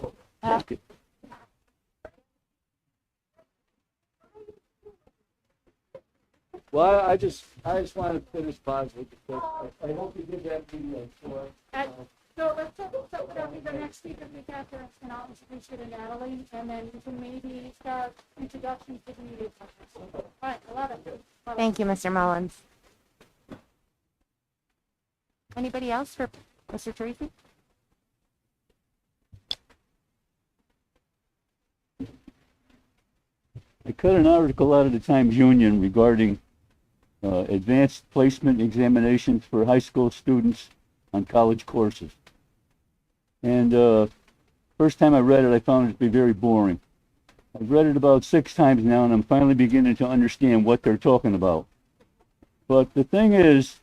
Well, I just want to finish positive because I hope you did that video for. So let's set it up either next week or week after, and I'll introduce you to Natalie, and then you can maybe start introductions to the media. All right, I love it. Thank you, Mr. Mullins. Anybody else for Mr. Tracy? I cut an article out of the Times Union regarding advanced placement examinations for high school students on college courses. And first time I read it, I found it to be very boring. I've read it about 6 times now, and I'm finally beginning to understand what they're talking about. But the thing is,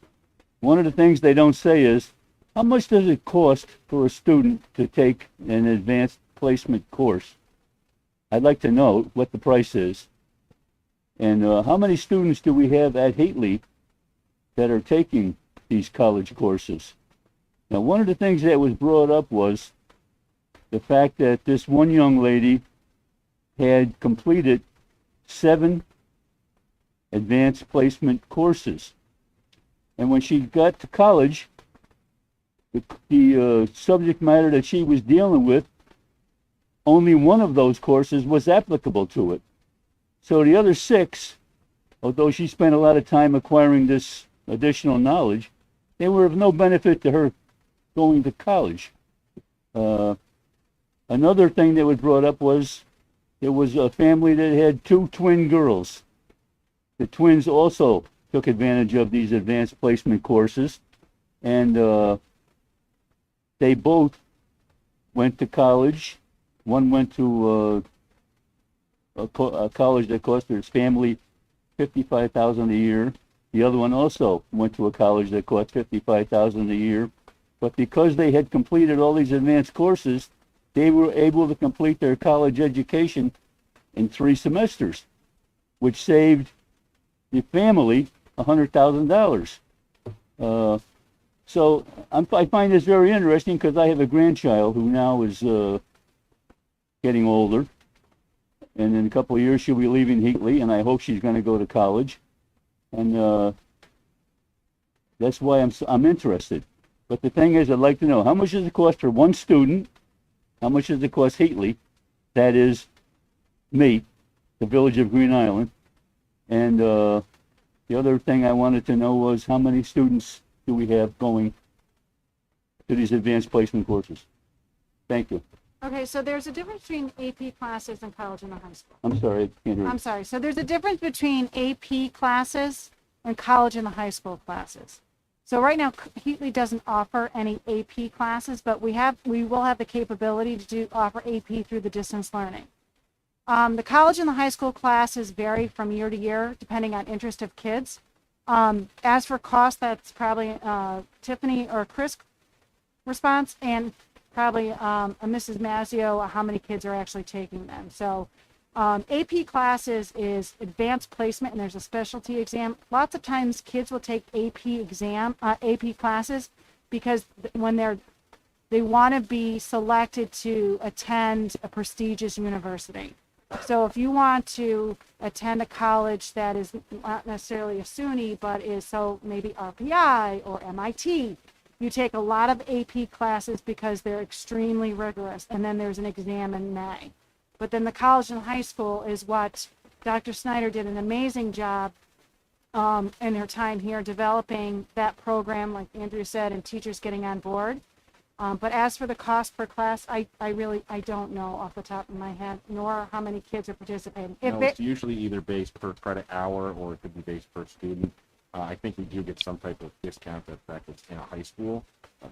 one of the things they don't say is, how much does it cost for a student to take an advanced placement course? I'd like to know what the price is. And how many students do we have at Wheatley that are taking these college courses? Now, one of the things that was brought up was the fact that this one young lady had completed 7 advanced placement courses. And when she got to college, the subject matter that she was dealing with, only one of those courses was applicable to it. So the other 6, although she spent a lot of time acquiring this additional knowledge, they were of no benefit to her going to college. Another thing that was brought up was there was a family that had 2 twin girls. The twins also took advantage of these advanced placement courses, and they both went to college. One went to a college that cost his family $55,000 a year. The other one also went to a college that cost $55,000 a year. But because they had completed all these advanced courses, they were able to complete their college education in 3 semesters, which saved the family $100,000. So I find this very interesting because I have a grandchild who now is getting older, and in a couple of years she'll be leaving Heatley, and I hope she's going to go to college, and that's why I'm interested. But the thing is, I'd like to know, how much does it cost for one student? How much does it cost Heatley? That is me, the village of Green Island. And the other thing I wanted to know was, how many students do we have going to these advanced placement courses? Thank you. Okay, so there's a difference between AP classes and college and high school. I'm sorry, I can't hear you. I'm sorry. So there's a difference between AP classes and college and high school classes. So right now, Heatley doesn't offer any AP classes, but we will have the capability to offer AP through the distance learning. The college and the high school classes vary from year to year, depending on interest of kids. As for cost, that's probably Tiffany or Chris' response, and probably a Mrs. Mazzio, how many kids are actually taking them. So AP classes is advanced placement, and there's a specialty exam. Lots of times kids will take AP classes because when they want to be selected to attend a prestigious university. So if you want to attend a college that is not necessarily a SUNY, but is maybe RPI or MIT, you take a lot of AP classes because they're extremely rigorous, and then there's an exam in May. But then the college and high school is what Dr. Snyder did an amazing job in her time here developing that program, like Andrew said, and teachers getting on board. But as for the cost per class, I don't know off the top of my head, nor how many kids are participating. It's usually either based per credit hour or it could be based per student. I think we do get some type of discount that is in a high school.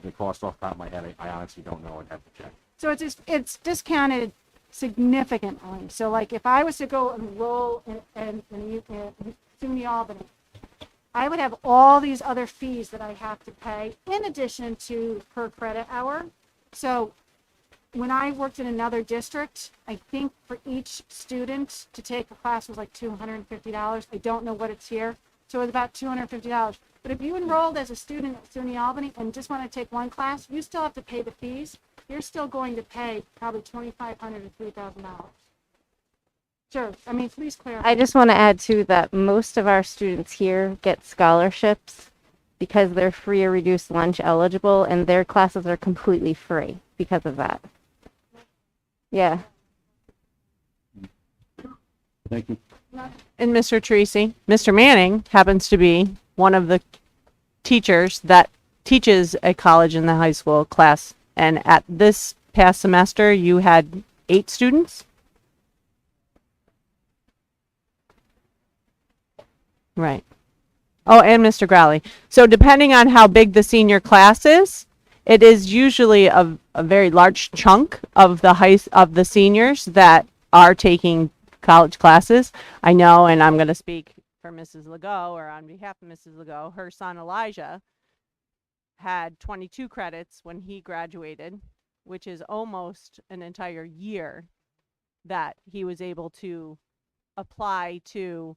The cost off the top of my head, I honestly don't know. I'd have to check. So it's discounted significantly. So like if I was to go enroll in SUNY Albany, I would have all these other fees that I have to pay in addition to per credit hour. So when I worked in another district, I think for each student to take a class was like $250. I don't know what it's here. So it was about $250. But if you enrolled as a student at SUNY Albany and just want to take one class, you still have to pay the fees. You're still going to pay probably $2,500 to $3,000. Sure. I mean, please clarify. I just want to add too that most of our students here get scholarships because they're free or reduced lunch eligible, and their classes are completely free because of that. Yeah. Thank you. And Mr. Tracy, Mr. Manning happens to be one of the teachers that teaches a college and the high school class. And at this past semester, you had 8 students? Right. Oh, and Mr. Growley. So depending on how big the senior class is, it is usually a very large chunk of the seniors that are taking college classes. I know, and I'm going to speak for Mrs. Legault, or on behalf of Mrs. Legault, her son Elijah had 22 credits when he graduated, which is almost an entire year that he was able to apply to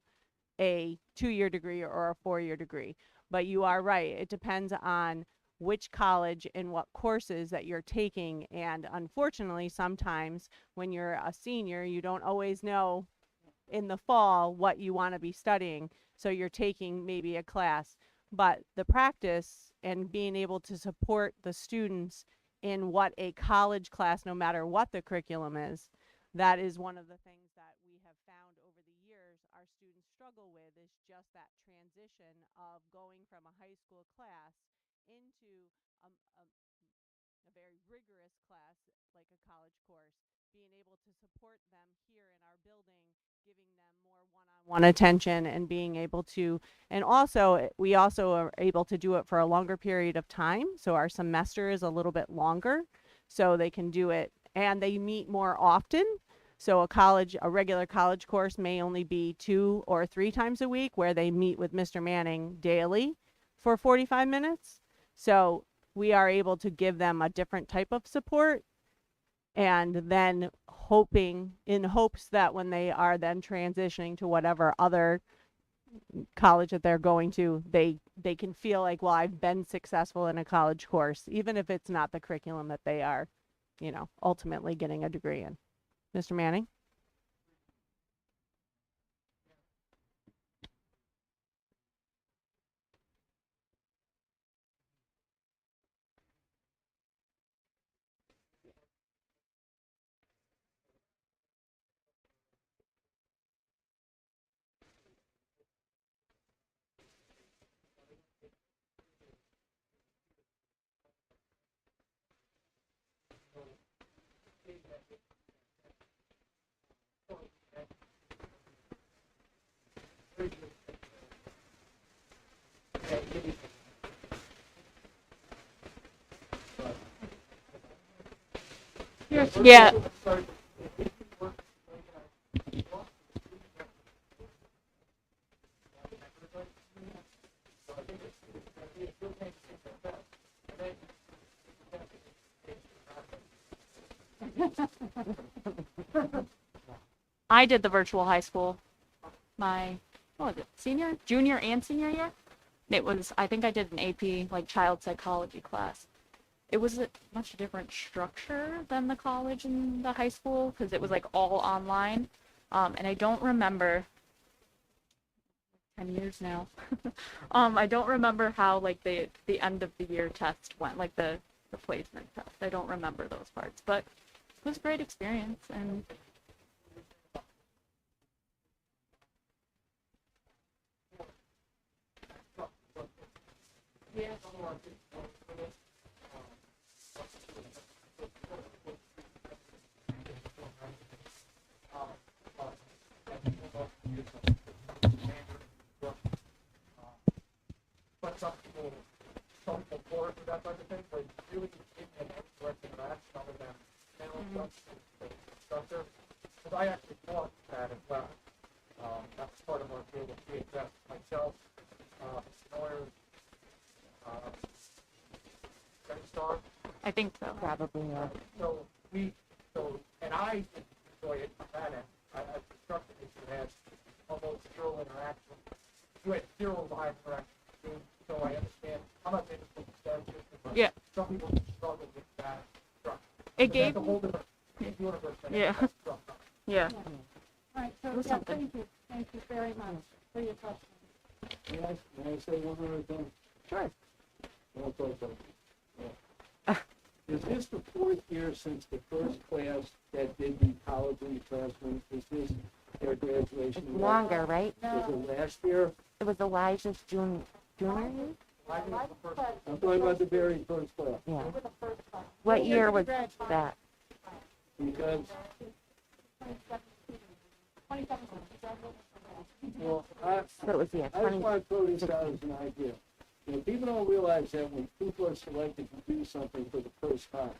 a 2-year degree or a 4-year degree. But you are right. It depends on which college and what courses that you're taking. And unfortunately, sometimes when you're a senior, you don't always know in the fall what you want to be studying. So you're taking maybe a class. But the practice and being able to support the students in what a college class, no matter what the curriculum is, that is one of the things that we have found over the years our students struggle with, is just that transition of going from a high school class into a very rigorous class like a college course, being able to support them here in our building, giving them more one-on-one attention, and being able to, and also we also are able to do it for a longer period of time. So our semester is a little bit longer, so they can do it, and they meet more often. So a regular college course may only be 2 or 3 times a week, where they meet with Mr. Manning daily for 45 minutes. So we are able to give them a different type of support, and then in hopes that when they are then transitioning to whatever other college that they're going to, they they can feel like, well, I've been successful in a college course, even if it's not the curriculum that they are, ultimately getting a degree in. Mr. Manning? Yeah. I did the virtual high school my, what was it, junior and senior year? I think I did an AP, like child psychology class. It was a much different structure than the college and the high school because it was like all online. And I don't remember, 10 years now. I don't remember how like the end of the year test went, like the placement test. I don't remember those parts, but it was a great experience. And yeah. But some people bored with that type of thing, but really didn't have any direct interaction other than panel structure. Because I actually taught that as well. That was part of our field of PHS. Myself, Noyer, Star. I think so. Probably, yeah. And I enjoy it from that end. As instructor, you had almost zero interaction. You had zero live interaction. So I understand. I'm not saying it's substantive, but Yeah. some people struggle with that structure. It But gave. that's a whole different universe than Yeah. that structure. Yeah. All right, so, It was yeah, something. thank you very much for your question. May I say one more thing? Sure. One more thing. Yeah. Is this the fourth year since the first class that did the college reassessment? Is this their graduation? It's longer, right? Was it last year? It was Elijah's junior year? I'm talking about the very first class. Yeah. What year was that? Because, well, So it was, yeah, I just 20, want to throw this out as an idea. People don't realize that when people are selected to do something for the first time,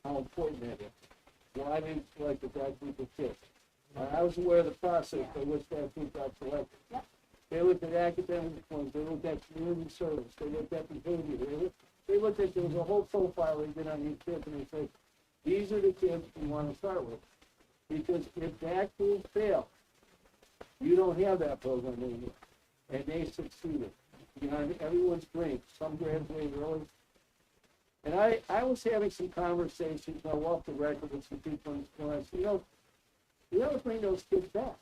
how important that is. Why they selected that group of kids. I was aware of the process by which that group got selected. They looked at academic performance, they looked at community service, they looked at behavior, they looked at, there was a whole profile they did on each kid, and they said, these are the kids we want to start with. Because if that group failed, you don't have that program anymore. And they succeeded. Beyond everyone's dreams. Some graduated early. And I was having some conversations, and I'll off the record with some people, and I said, we ought to bring those kids back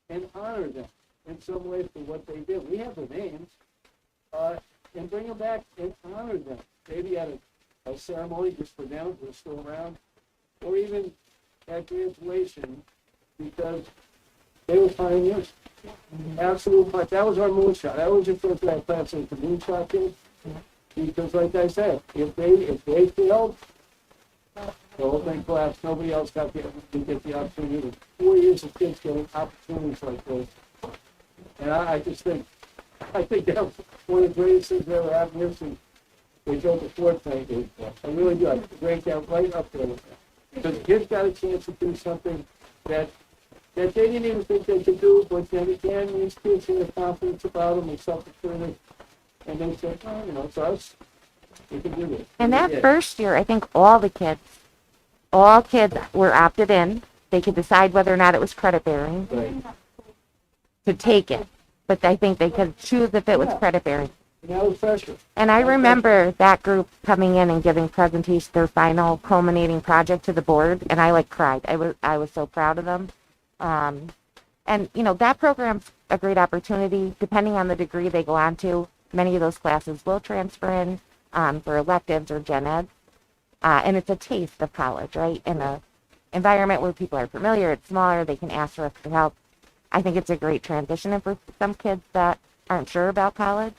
and honor them in some way for what they did. We have their names, and bring them back and honor them. Maybe at a ceremony just for them, who are still around, or even at graduation, because they were pioneers. Absolute, but that was our moonshot. I always refer to that class as the moonshot kids, because like I said, if they failed, the whole thing collapsed. Nobody else got to get the opportunity. 4 years of kids getting opportunities like this, and I think that was one of the greatest things that ever happened here since they built the Ford thing. I really do. I rank that right up there with that, because kids got a chance to do something that they didn't even think they could do, but then again, these kids had confidence about them and self-assurance, and they said, it's us, we can do this. And that first year, I think all kids were opted in. They could decide whether or not it was credit bearing Right. to take it. But I think they could choose if it was credit bearing. Now the pressure. And I remember that group coming in and giving presentation, their final culminating project to the board, and I like cried. I was so proud of them. And you know, that program's a great opportunity, depending on the degree they go on to. Many of those classes will transfer in for electives or gen ed. And it's a taste of college, right? In a environment where people are familiar, it's smaller, they can ask for extra help. I think it's a great transition. And for some kids that aren't sure about college,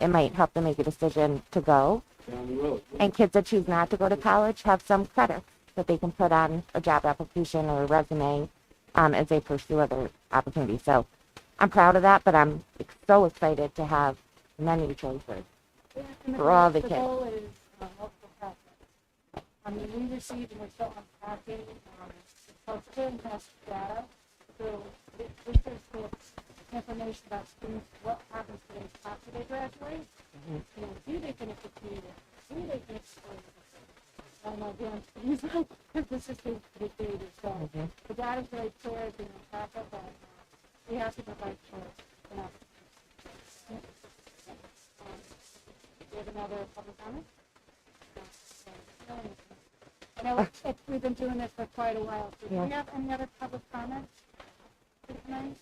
it might help them make a decision to go. Down the road. And kids that choose not to go to college have some credits that they can put on a job application or a resume as they pursue other opportunities. So I'm proud of that, but I'm so excited to have many choices for all the kids. The goal is multiple pathways. I mean, we received and we're still unpacking test data. So this is the information about students, what happens to them after they graduate. You know, do they finish the year? Do they finish school? I don't know, again, because this is the data. So the data is very clear, it's being unpacked, but we have to provide choice. You know. Do you have another public comment? I know we've been doing this for quite a while. So do we have any other public comments for tonight?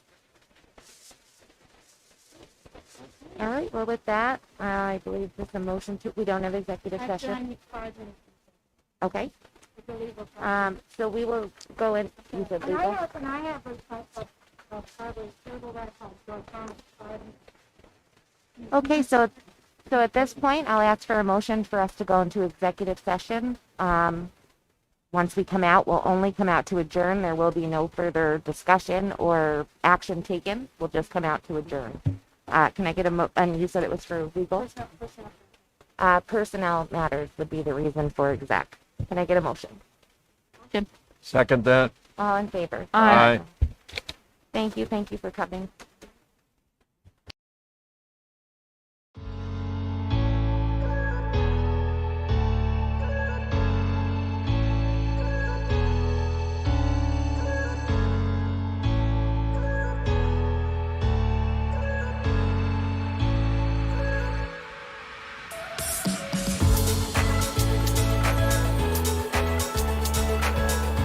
All right, well, with that, I believe there's a motion to, we don't have executive Actually, I session. need 5 minutes. Okay, With the legal process. so we will go in, you said And I legal? have probably several records, so I found 5 minutes. Okay, so at this point, I'll ask for a motion for us to go into executive session. Once we come out, we'll only come out to adjourn. There will be no further discussion or action taken. We'll just come out to adjourn. Can I get and you said it was for legal? Personnel matters would be the reason for exec. Can I get a motion? Second that. All in favor? Aye. Thank you for coming.